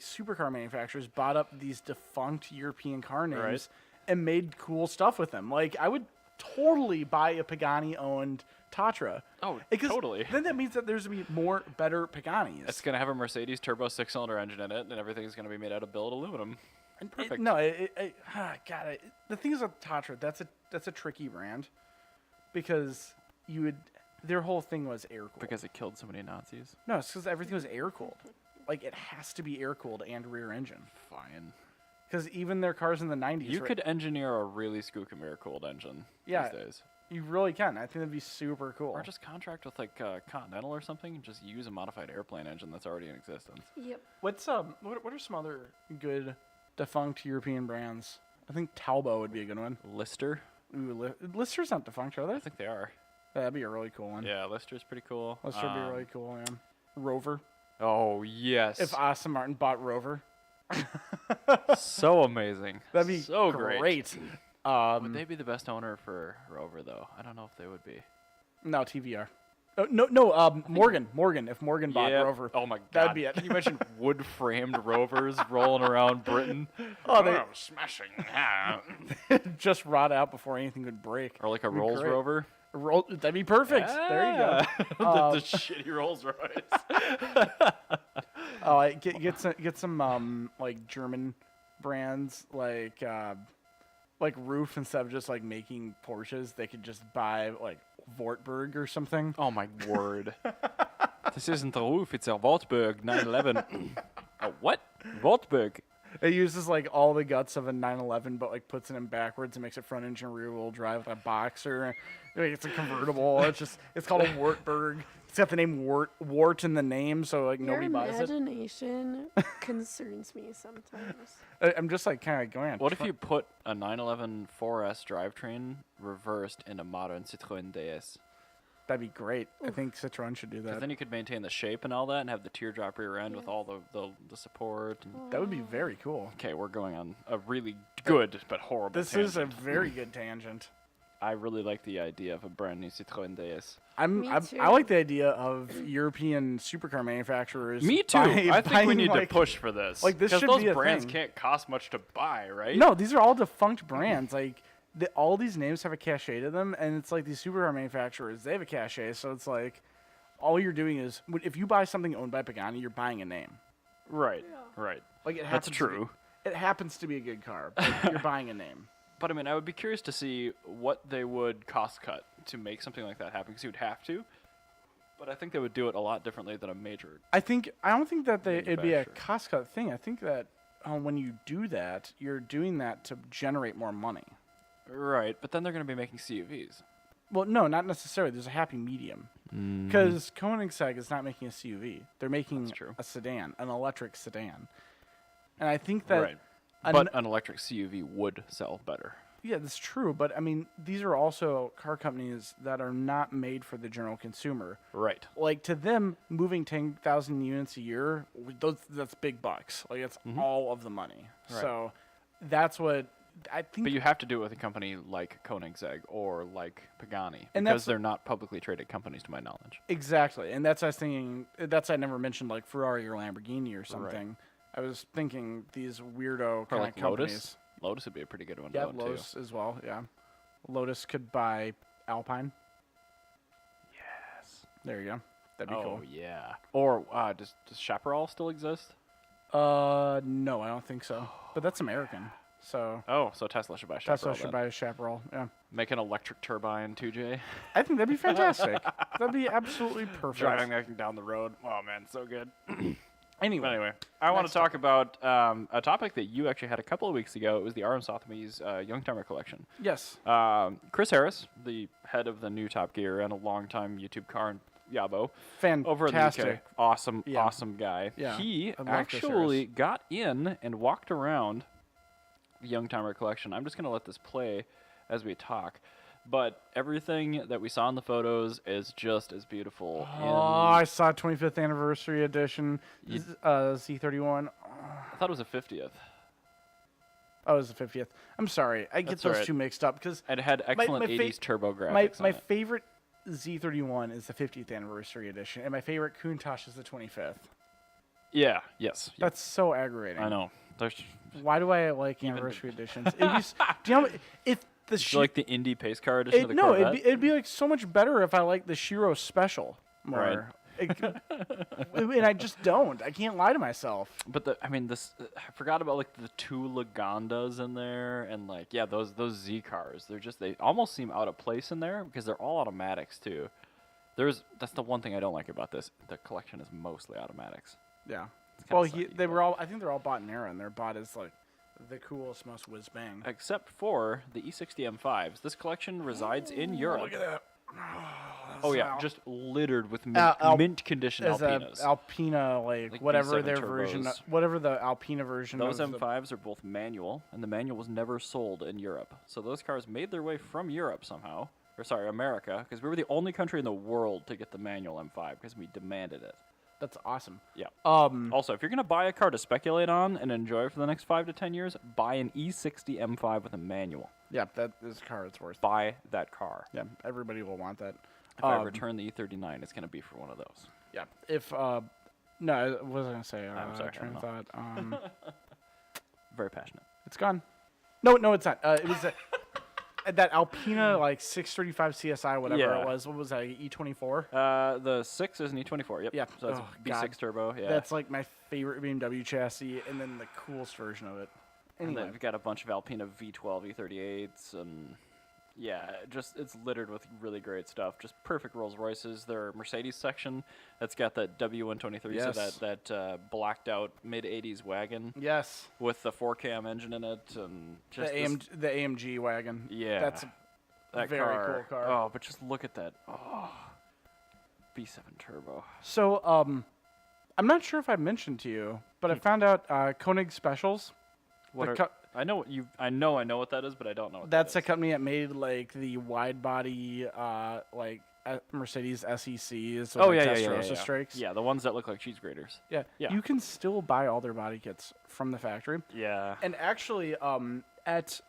B: supercar manufacturers bought up these defunct European car names
A: Right.
B: and made cool stuff with them. Like I would totally buy a Pagani owned Tatra.
A: Oh,
B: Because
A: totally.
B: Then that means that there's gonna be more better Paganis.
A: It's gonna have a Mercedes turbo 6-cylinder engine in it, and everything's gonna be made out of billet aluminum. Perfect.
B: God, the thing is with Tatra, that's a tricky brand because their whole thing was air cooled.
A: Because it killed so many Nazis.
B: No, it's because everything was air cooled. Like it has to be air cooled and rear engine.
A: Fine.
B: Because even their cars in the 90s,
A: You could engineer a really skookum air-cooled engine
B: Yeah.
A: these days.
B: you really can. I think that'd be super cool.
A: Or just contract with like Continental or something and just use a modified airplane engine that's already in existence.
C: Yep.
B: What are some other good defunct European brands? I think Talbot would be a good one.
A: Lister?
B: Ooh, Lister's not defunct, are
A: I
B: they?
A: think they are.
B: That'd be a really cool one.
A: Yeah, Lister's pretty cool.
B: Lister would be really cool, man. Rover.
A: Oh, yes.
B: If Aston Martin bought Rover,
A: So amazing.
B: that'd be
A: so
B: great.
A: Would they be the best owner for Rover, though? I don't know if they would be.
B: No, TVR. No, Morgan. If Morgan bought
A: Yeah.
B: Rover.
A: Oh my god.
B: That'd be it.
A: Can you imagine wood-framed Rovers rolling around Britain?
B: Oh, they
A: smashing.
B: just rot out before anything could break.
A: Or like a
B: That'd be
A: Rolls
B: great.
A: Rover.
B: That'd be perfect. There you go.
A: the shitty Rolls Royce.
B: Get some like German brands like Roof, instead of just like making Porsches, they could just buy like Wartburg or something.
A: Oh my word. This isn't a roof, it's a Wartburg 911. A what? Wartburg.
B: It uses like all the guts of a 911, but like puts it in backwards and makes it front engine rear wheel drive with a boxer. Like, it's a convertible. It's called a Wartburg. It's got the name Wart in the name, so like nobody
C: Your
B: buys it.
C: imagination concerns me sometimes.
B: I'm just like kind of going.
A: What if you put a 911 4S drivetrain reversed in a modern Citroën DS?
B: That'd be great. I think Citroen should do
A: Because
B: that.
A: then you could maintain the shape and all that and have the teardrop rear end with all the support. And
B: That would be very cool.
A: okay, we're going on a really good but horrible
B: This is a
A: tangent.
B: very good tangent.
A: I really like the idea of a brand new Citroën DS.
C: Me too.
B: I like the idea of European supercar manufacturers.
A: Me too. I think we
B: buying,
A: need
B: like,
A: to push for this.
B: like, this
A: 'Cause
B: should
A: those
B: be a
A: brands
B: thing.
A: can't cost much to buy, right?
B: No, these are all defunct brands. Like all these names have a cachet to them, and it's like these supercar manufacturers. They have a cachet, so it's like all you're doing is if you buy something owned by Pagani, you're buying a name.
A: Right. Right.
B: Like it
A: That's
B: happens to be-
A: true.
B: it happens to be a good car, but you're buying a name.
A: But I mean, I would be curious to see what they would cost cut to make something like that happen, because you would have to. But I think they would do it a lot differently than a major.
B: I don't think that it'd be a
A: Manufacturer.
B: cost cut thing. I think that when you do that, you're doing that to generate more money.
A: Right, but then they're going to be making CUVs.
B: Well, no, not necessarily. There's a happy medium. Because Koenigsegg is not making a CUV. They're making
A: true.
B: a sedan, an electric sedan. And I think that...
A: Right. But an electric CUV would sell better.
B: Yeah, that's true. But, I mean, these are also car companies that are not made for the general consumer.
A: Right.
B: Like, to them, moving 10,000 units a year, that's big bucks. Like, it's all of the money.
A: Right.
B: So that's what I think.
A: But you have to do it with a company like Koenigsegg or like Pagani,
B: And
A: because
B: that's-
A: they're not publicly traded companies, to my knowledge.
B: Exactly. And that's I was thinking. I never mentioned like Ferrari or Lamborghini or something. I was thinking these weirdo
A: Or
B: kind
A: like
B: of companies.
A: Lotus. Lotus would be a pretty good one
B: Yeah,
A: to own,
B: Lotus as well. Yeah, Lotus could buy Alpine.
A: Yes.
B: There you go. That'd be
A: Oh,
B: cool.
A: yeah. Or does Chaparral still exist?
B: No, I don't think so. But that's American. So
A: Oh, so Tesla should buy Chaparral.
B: Tesla should
A: then.
B: buy a Chaparral. Yeah,
A: Make an electric turbine 2J.
B: I think that'd be fantastic. That'd be absolutely perfect.
A: Driving that down the road. Oh, man, so good.
B: Anyway,
A: I want to
B: next
A: talk about a topic that you actually had a couple of weeks ago. It was the RM Sotheby's Youngtimer collection.
B: yes,
A: Chris Harris, the head of the new Top Gear and a longtime YouTube car and Yabo
B: fantastic.
A: over in the UK. Awesome,
B: Yeah.
A: awesome guy.
B: Yeah,
A: He
B: I love Chris
A: actually got in and walked around the Youngtimer collection. I'm just going to let this play as we talk. But everything that we saw in the photos is just as beautiful.
B: Oh, I saw 25th anniversary edition
A: You-
B: Z31.
A: I thought it was a 50th.
B: Oh, it was the 50th. I'm sorry, I get
A: That's
B: those
A: alright.
B: two mixed up because
A: And it had excellent
B: my
A: 80s turbo graphics
B: my
A: on it.
B: favorite Z31 is the 50th anniversary edition, and my favorite Countach is the 25th.
A: Yeah, yes. yeah,
B: That's so aggravating.
A: I know. There's,
B: Why do I like anniversary editions? It'd be, do you know if the
A: do you like the Indy pace car edition of the Corvette?
B: it'd be like so much better if I like the Shiro Special more. And I just don't. I can't lie to myself.
A: But I forgot about like the two Lagondas in there, and like those Z cars. They almost seem out of place in there because they're all automatics too. That's the one thing I don't like about this. The collection is mostly automatics.
B: Yeah.
A: It's kinda
B: Well,
A: sucky,
B: they
A: but-
B: were all. I think they're all bought in era, and they're bought as like the coolest, most whiz bang.
A: Except for the E60 M5s. This collection resides in Europe.
B: Look at that.
A: Oh yeah, just littered with
B: Al-
A: mint condition
B: As a
A: Alpinas.
B: Alpina, like
A: B7
B: whatever their version,
A: turbos.
B: whatever the Alpina version.
A: Those
B: of the-
A: M5s are both manual, and the manual was never sold in Europe. So those cars made their way from Europe somehow, America, because we were the only country in the world to get the manual M5 because we demanded it.
B: That's awesome.
A: Yeah.
B: Um.
A: Also, if you're gonna buy a car to speculate on and enjoy for the next 5 to 10 years, buy an E60 M5 with a manual.
B: Yeah, that is a car it's worth.
A: Buy that car.
B: Yeah, everybody will want that.
A: If I return the E39, it's gonna be for one of those.
B: Yeah. If no, what was I gonna say?
A: I'm sorry, I
B: Train of
A: don't
B: thought.
A: Very passionate.
B: It's gone. No, it's not. It was that Alpina like 635 CSI, whatever
A: Yeah.
B: it was. What was that? E24.
A: The 6 is an E24. Yep.
B: Yeah.
A: So it's
B: Oh,
A: a V6 turbo. Yeah.
B: That's like my favorite BMW chassis, and then the coolest version of it.
A: And
B: Anyway,
A: then we've got a bunch of Alpina V12 E38s, and it's littered with really great stuff. Just perfect Rolls Royces. Their Mercedes section that's got that W123,
B: Yes.
A: so that blacked out mid '80s wagon
B: yes,
A: with the 4-cam engine in it, and just
B: the AMG wagon.
A: Yeah,
B: that's a
A: that
B: very
A: car.
B: cool car.
A: Oh, but just look at that. Oh, V7 turbo.
B: So I'm not sure if I mentioned to you, but I found out Koenig Specials.
A: What
B: The
A: are,
B: co-
A: I know what you. I know what that is, but I don't know. What
B: That's
A: that
B: a company that made like the wide body Mercedes SECs.
A: Oh
B: with
A: yeah,
B: like
A: yeah,
B: Testarossa
A: yeah.
B: strikes.
A: Yeah, the ones that look like cheese graters.
B: Yeah.
A: Yeah.
B: You can still buy all their body kits from the factory.
A: Yeah.
B: And actually, at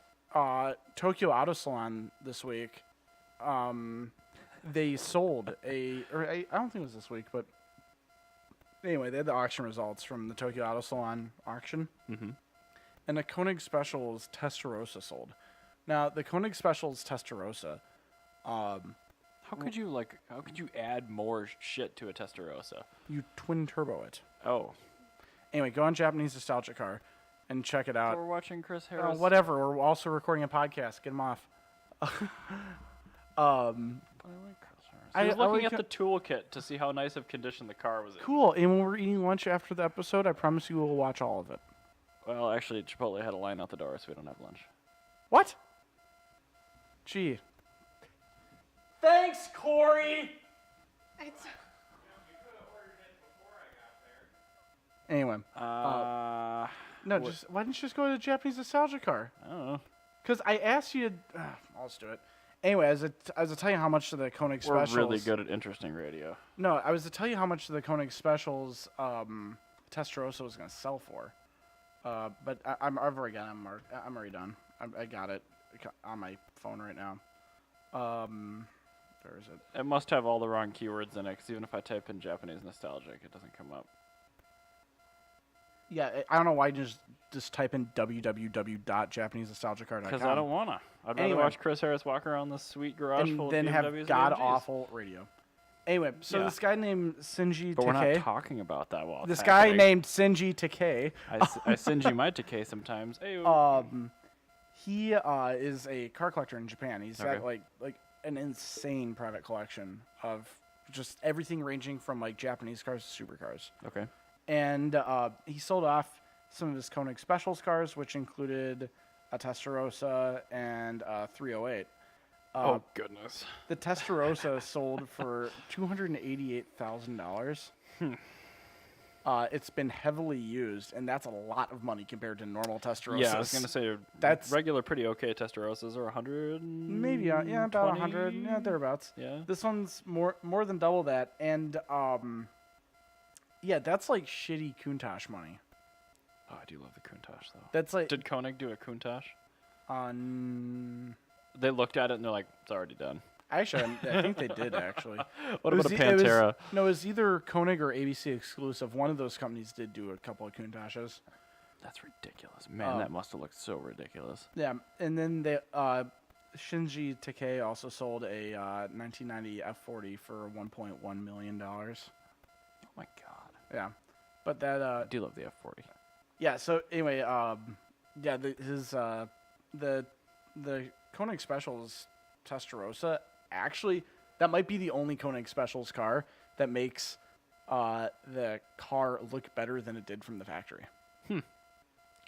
B: Tokyo Auto Salon this week, they sold I don't think it was this week, but anyway, they had the auction results from the Tokyo Auto Salon auction.
A: Mm-hmm.
B: And the Koenig Specials Testarossa sold. Now, the Koenig Specials Testarossa,
A: How could you add more shit to a Testarossa?
B: you twin turbo it.
A: Oh.
B: Anyway, go on Japanese Nostalgia Car and check it out.
A: We're watching Chris Harris.
B: Whatever. We're also recording a podcast. Get them off.
A: But I like Chris Harris. I was looking at the toolkit to see how nice of condition the car was in.
B: Cool. And when we're eating lunch after the episode, I promise you we'll watch all of it.
A: Well, actually, Chipotle had a line out the door, so we don't have lunch.
B: What? Gee. Thanks, Corey.
C: It's,
B: Anyway,
A: No,
B: just why didn't you just go to the Japanese nostalgia car?
A: I don't know.
B: Because I asked you. I'll just do it. Anyway, as I tell you how much the Koenigsegg specials.
A: We're really good at interesting radio.
B: No, I was to tell you how much the Koenigsegg specials Testarossa was going to sell for. But I'm already done. I got it on my phone right now. Where is it?
A: It must have all the wrong keywords in it, because even if I type in Japanese nostalgic, it doesn't come up.
B: Yeah, I don't know why you just type in www.japanesenostalgiacar.com.
A: Because I don't want to. I'd rather
B: Anyway.
A: watch Chris Harris walk around this sweet garage full
B: and then
A: of
B: have
A: BMWs and
B: god-awful radio. Anyway, so
A: Yeah.
B: this guy named Shinji
A: But we're not
B: Takei.
A: talking about that while
B: This
A: it's
B: guy
A: happening.
B: named Shinji Takei.
A: I send you my decay sometimes. Hey,
B: He is a car collector in Japan. He's got
A: Okay.
B: like an insane private collection of just everything ranging from like Japanese cars to supercars.
A: okay.
B: And he sold off some of his Koenigsegg Specials cars, which included a Testarossa and a 308.
A: Oh, goodness.
B: The Testarossa sold for $288,000. It's been heavily used, and that's a lot of money compared to normal Testarossas.
A: Yeah, I was going to say,
B: That's-
A: regular pretty okay Testarossas are 100.
B: Maybe, yeah, about 100, yeah, thereabouts.
A: Yeah.
B: This one's more than double that, and yeah, that's like shitty Countach money.
A: Oh, I do love the Countach, though.
B: That's like
A: Did Koenig do a Countach?
B: on.
A: They looked at it and they're like, it's already done.
B: Actually, I think they did actually.
A: What
B: It
A: about a
B: was
A: Pantera?
B: No, it was either Koenig or ABC exclusive. One of those companies did do a couple of Countaches.
A: That's ridiculous. Man, that must have looked so ridiculous.
B: Yeah, and then they Shinji Takei also sold a 1990 F40 for $1.1 million.
A: Oh, my God.
B: Yeah, but that
A: I do love the F40.
B: yeah. So anyway, yeah, the Koenig Specials Testarossa, actually, that might be the only Koenig Specials car that makes the car look better than it did from the factory.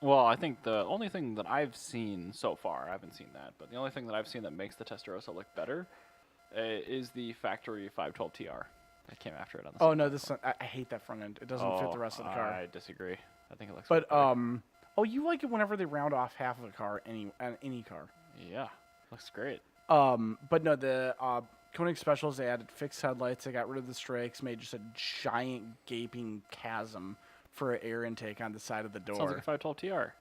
A: Well, I think the only thing that I've seen so far, I haven't seen that, but the only thing that I've seen that makes the Testarossa look better is the factory 512 TR that came after it on the
B: Oh
A: same
B: no,
A: platform.
B: this one, I hate that front end. It doesn't fit the rest of the car.
A: I disagree. I think it looks
B: But
A: better.
B: oh, you like it whenever they round off half of a car, any car.
A: Yeah, looks great.
B: But no, the Koenig Specials, they added fixed headlights. They got rid of the strakes, made just a giant gaping chasm for air intake on the side of the door.
A: Sounds like a 512 TR.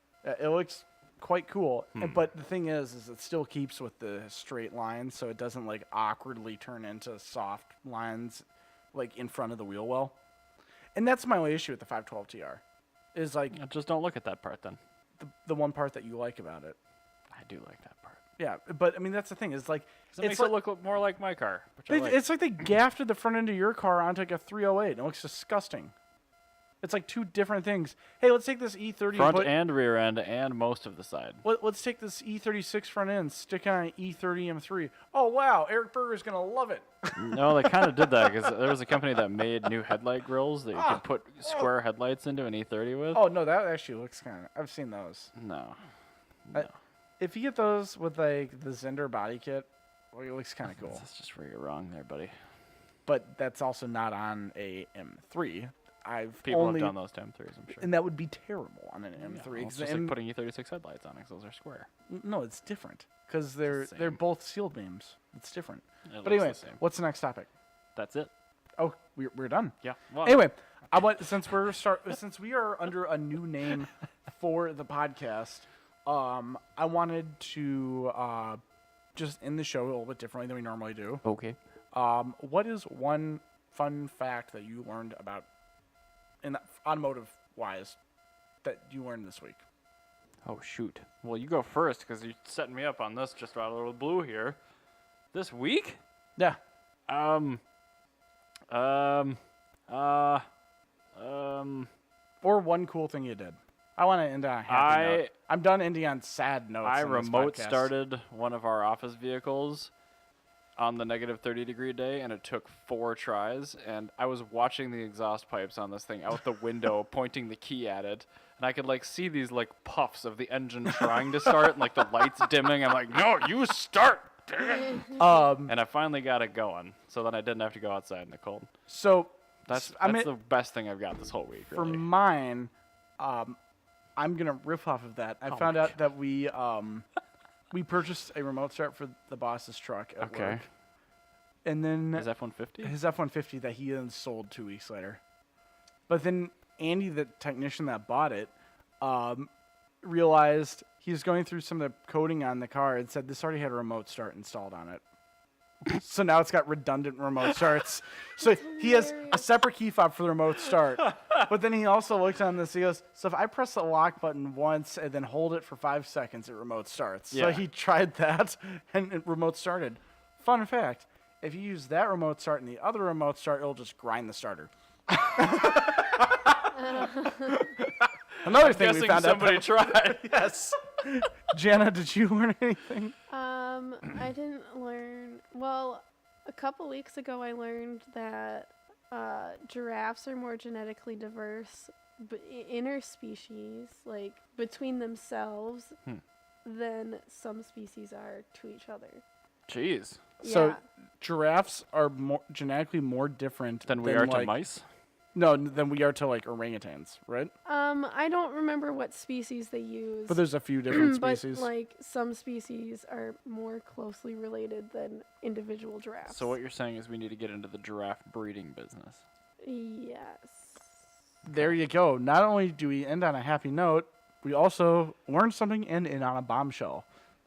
B: It looks quite cool. But the thing is it still keeps with the straight lines, so it doesn't like awkwardly turn into soft lines like in front of the wheel well. And that's my only issue with the 512 TR. Is like
A: Just don't look at that part then.
B: the one part that you like about it.
A: I do like that part.
B: Yeah, but I mean that's the thing. Is like
A: 'Cause it makes it look more like my car, which I like.
B: It's like they gafted the front end of your car onto like a 308. And it looks disgusting. It's like two different things. Hey, let's take this E30.
A: Front
B: and
A: and rear end and most of the side.
B: let's take this E36 front end, stick it on an E30 M3. Oh wow, Eric Berger's gonna love it.
A: No, they kind of did that because there was a company that made new headlight grills that you could put square headlights into an E30 with.
B: Oh no, that actually looks kind of. I've seen those.
A: No.
B: If you get those with like the Zender body kit, well, it looks kind of cool.
A: That's just where you're wrong there, buddy.
B: But that's also not on a M3.
A: People
B: only,
A: have done those to M3s, I'm sure.
B: and that would be terrible on an
A: Yeah,
B: M3.
A: well,
B: 'cause
A: it's
B: the
A: just like putting E36 headlights on it 'cause those are square.
B: No, it's different because they're
A: same.
B: both sealed beams. It's different.
A: It
B: But
A: looks
B: anyway,
A: the same.
B: what's the next topic?
A: That's it.
B: Oh, we're done.
A: Yeah. Well,
B: Anyway, I want since we are under a new name for the podcast, I wanted to just end the show a little bit differently than we normally do.
A: okay.
B: What is one fun fact that you learned about in automotive wise that you learned this week?
A: Oh, shoot. Well, you go first because you're setting me up on this just out of the blue here. This week?
B: Yeah. Or one cool thing you did. I want to end on a happy note. I'm done ending on sad notes.
A: I
B: on this
A: remote
B: podcast.
A: started one of our office vehicles on the negative 30-degree day, and it took 4 tries. And I was watching the exhaust pipes on this thing out the window, pointing the key at it, and I could like see these like puffs of the engine trying to start, and like the lights dimming. I'm like, no, you start. And I finally got it going, so then I didn't have to go outside in the cold.
B: So
A: That's
B: I mean,
A: the best thing I've got this whole week.
B: for
A: Really.
B: mine, I'm gonna riff off of that. I
A: Oh
B: found
A: my
B: out that we purchased a remote start for the boss's truck at
A: Okay.
B: work, and then
A: Is F-150?
B: his F-150 that he then sold 2 weeks later. But then Andy, the technician that bought it, realized he was going through some of the coding on the car and said this already had a remote start installed on it. So now it's got redundant remote starts. So he has a separate key fob for the remote start. But then he also looked on this. He goes, so if I press the lock button once and then hold it for 5 seconds, it remote starts. So
A: Yeah.
B: he tried that and it remote started. Fun fact, if you use that remote start and the other remote start, it'll just grind the starter. Another thing we
A: Guessing
B: found
A: somebody
B: out.
A: tried.
B: Yes. Jana, did you learn anything?
C: I didn't learn. Well, a couple weeks ago, I learned that giraffes are more genetically diverse, interspecies, like between themselves, than some species are to each other.
A: Jeez.
B: So
C: Yeah.
B: giraffes are more genetically more different
A: Then we are to
B: like,
A: mice?
B: No, than we are to like orangutans, right?
C: I don't remember what species they use.
B: But there's a few different
C: but
B: species.
C: like some species are more closely related than individual giraffes.
A: So what you're saying is we need to get into the giraffe breeding business.
C: Yes.
B: There you go. Not only do we end on a happy note, we also learned something and end on a bombshell.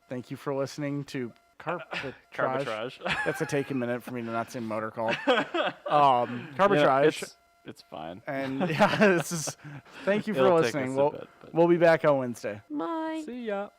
B: Thank you for listening to Carbitrage.
A: Carbitrage.
B: That's a take a minute for me to not say Motorcult. Carbitrage.
A: It's fine.
B: And yeah, this is. Thank you for
A: It'll take
B: listening.
A: us a bit, but-
B: We'll be back on Wednesday.
C: Bye.
A: See ya.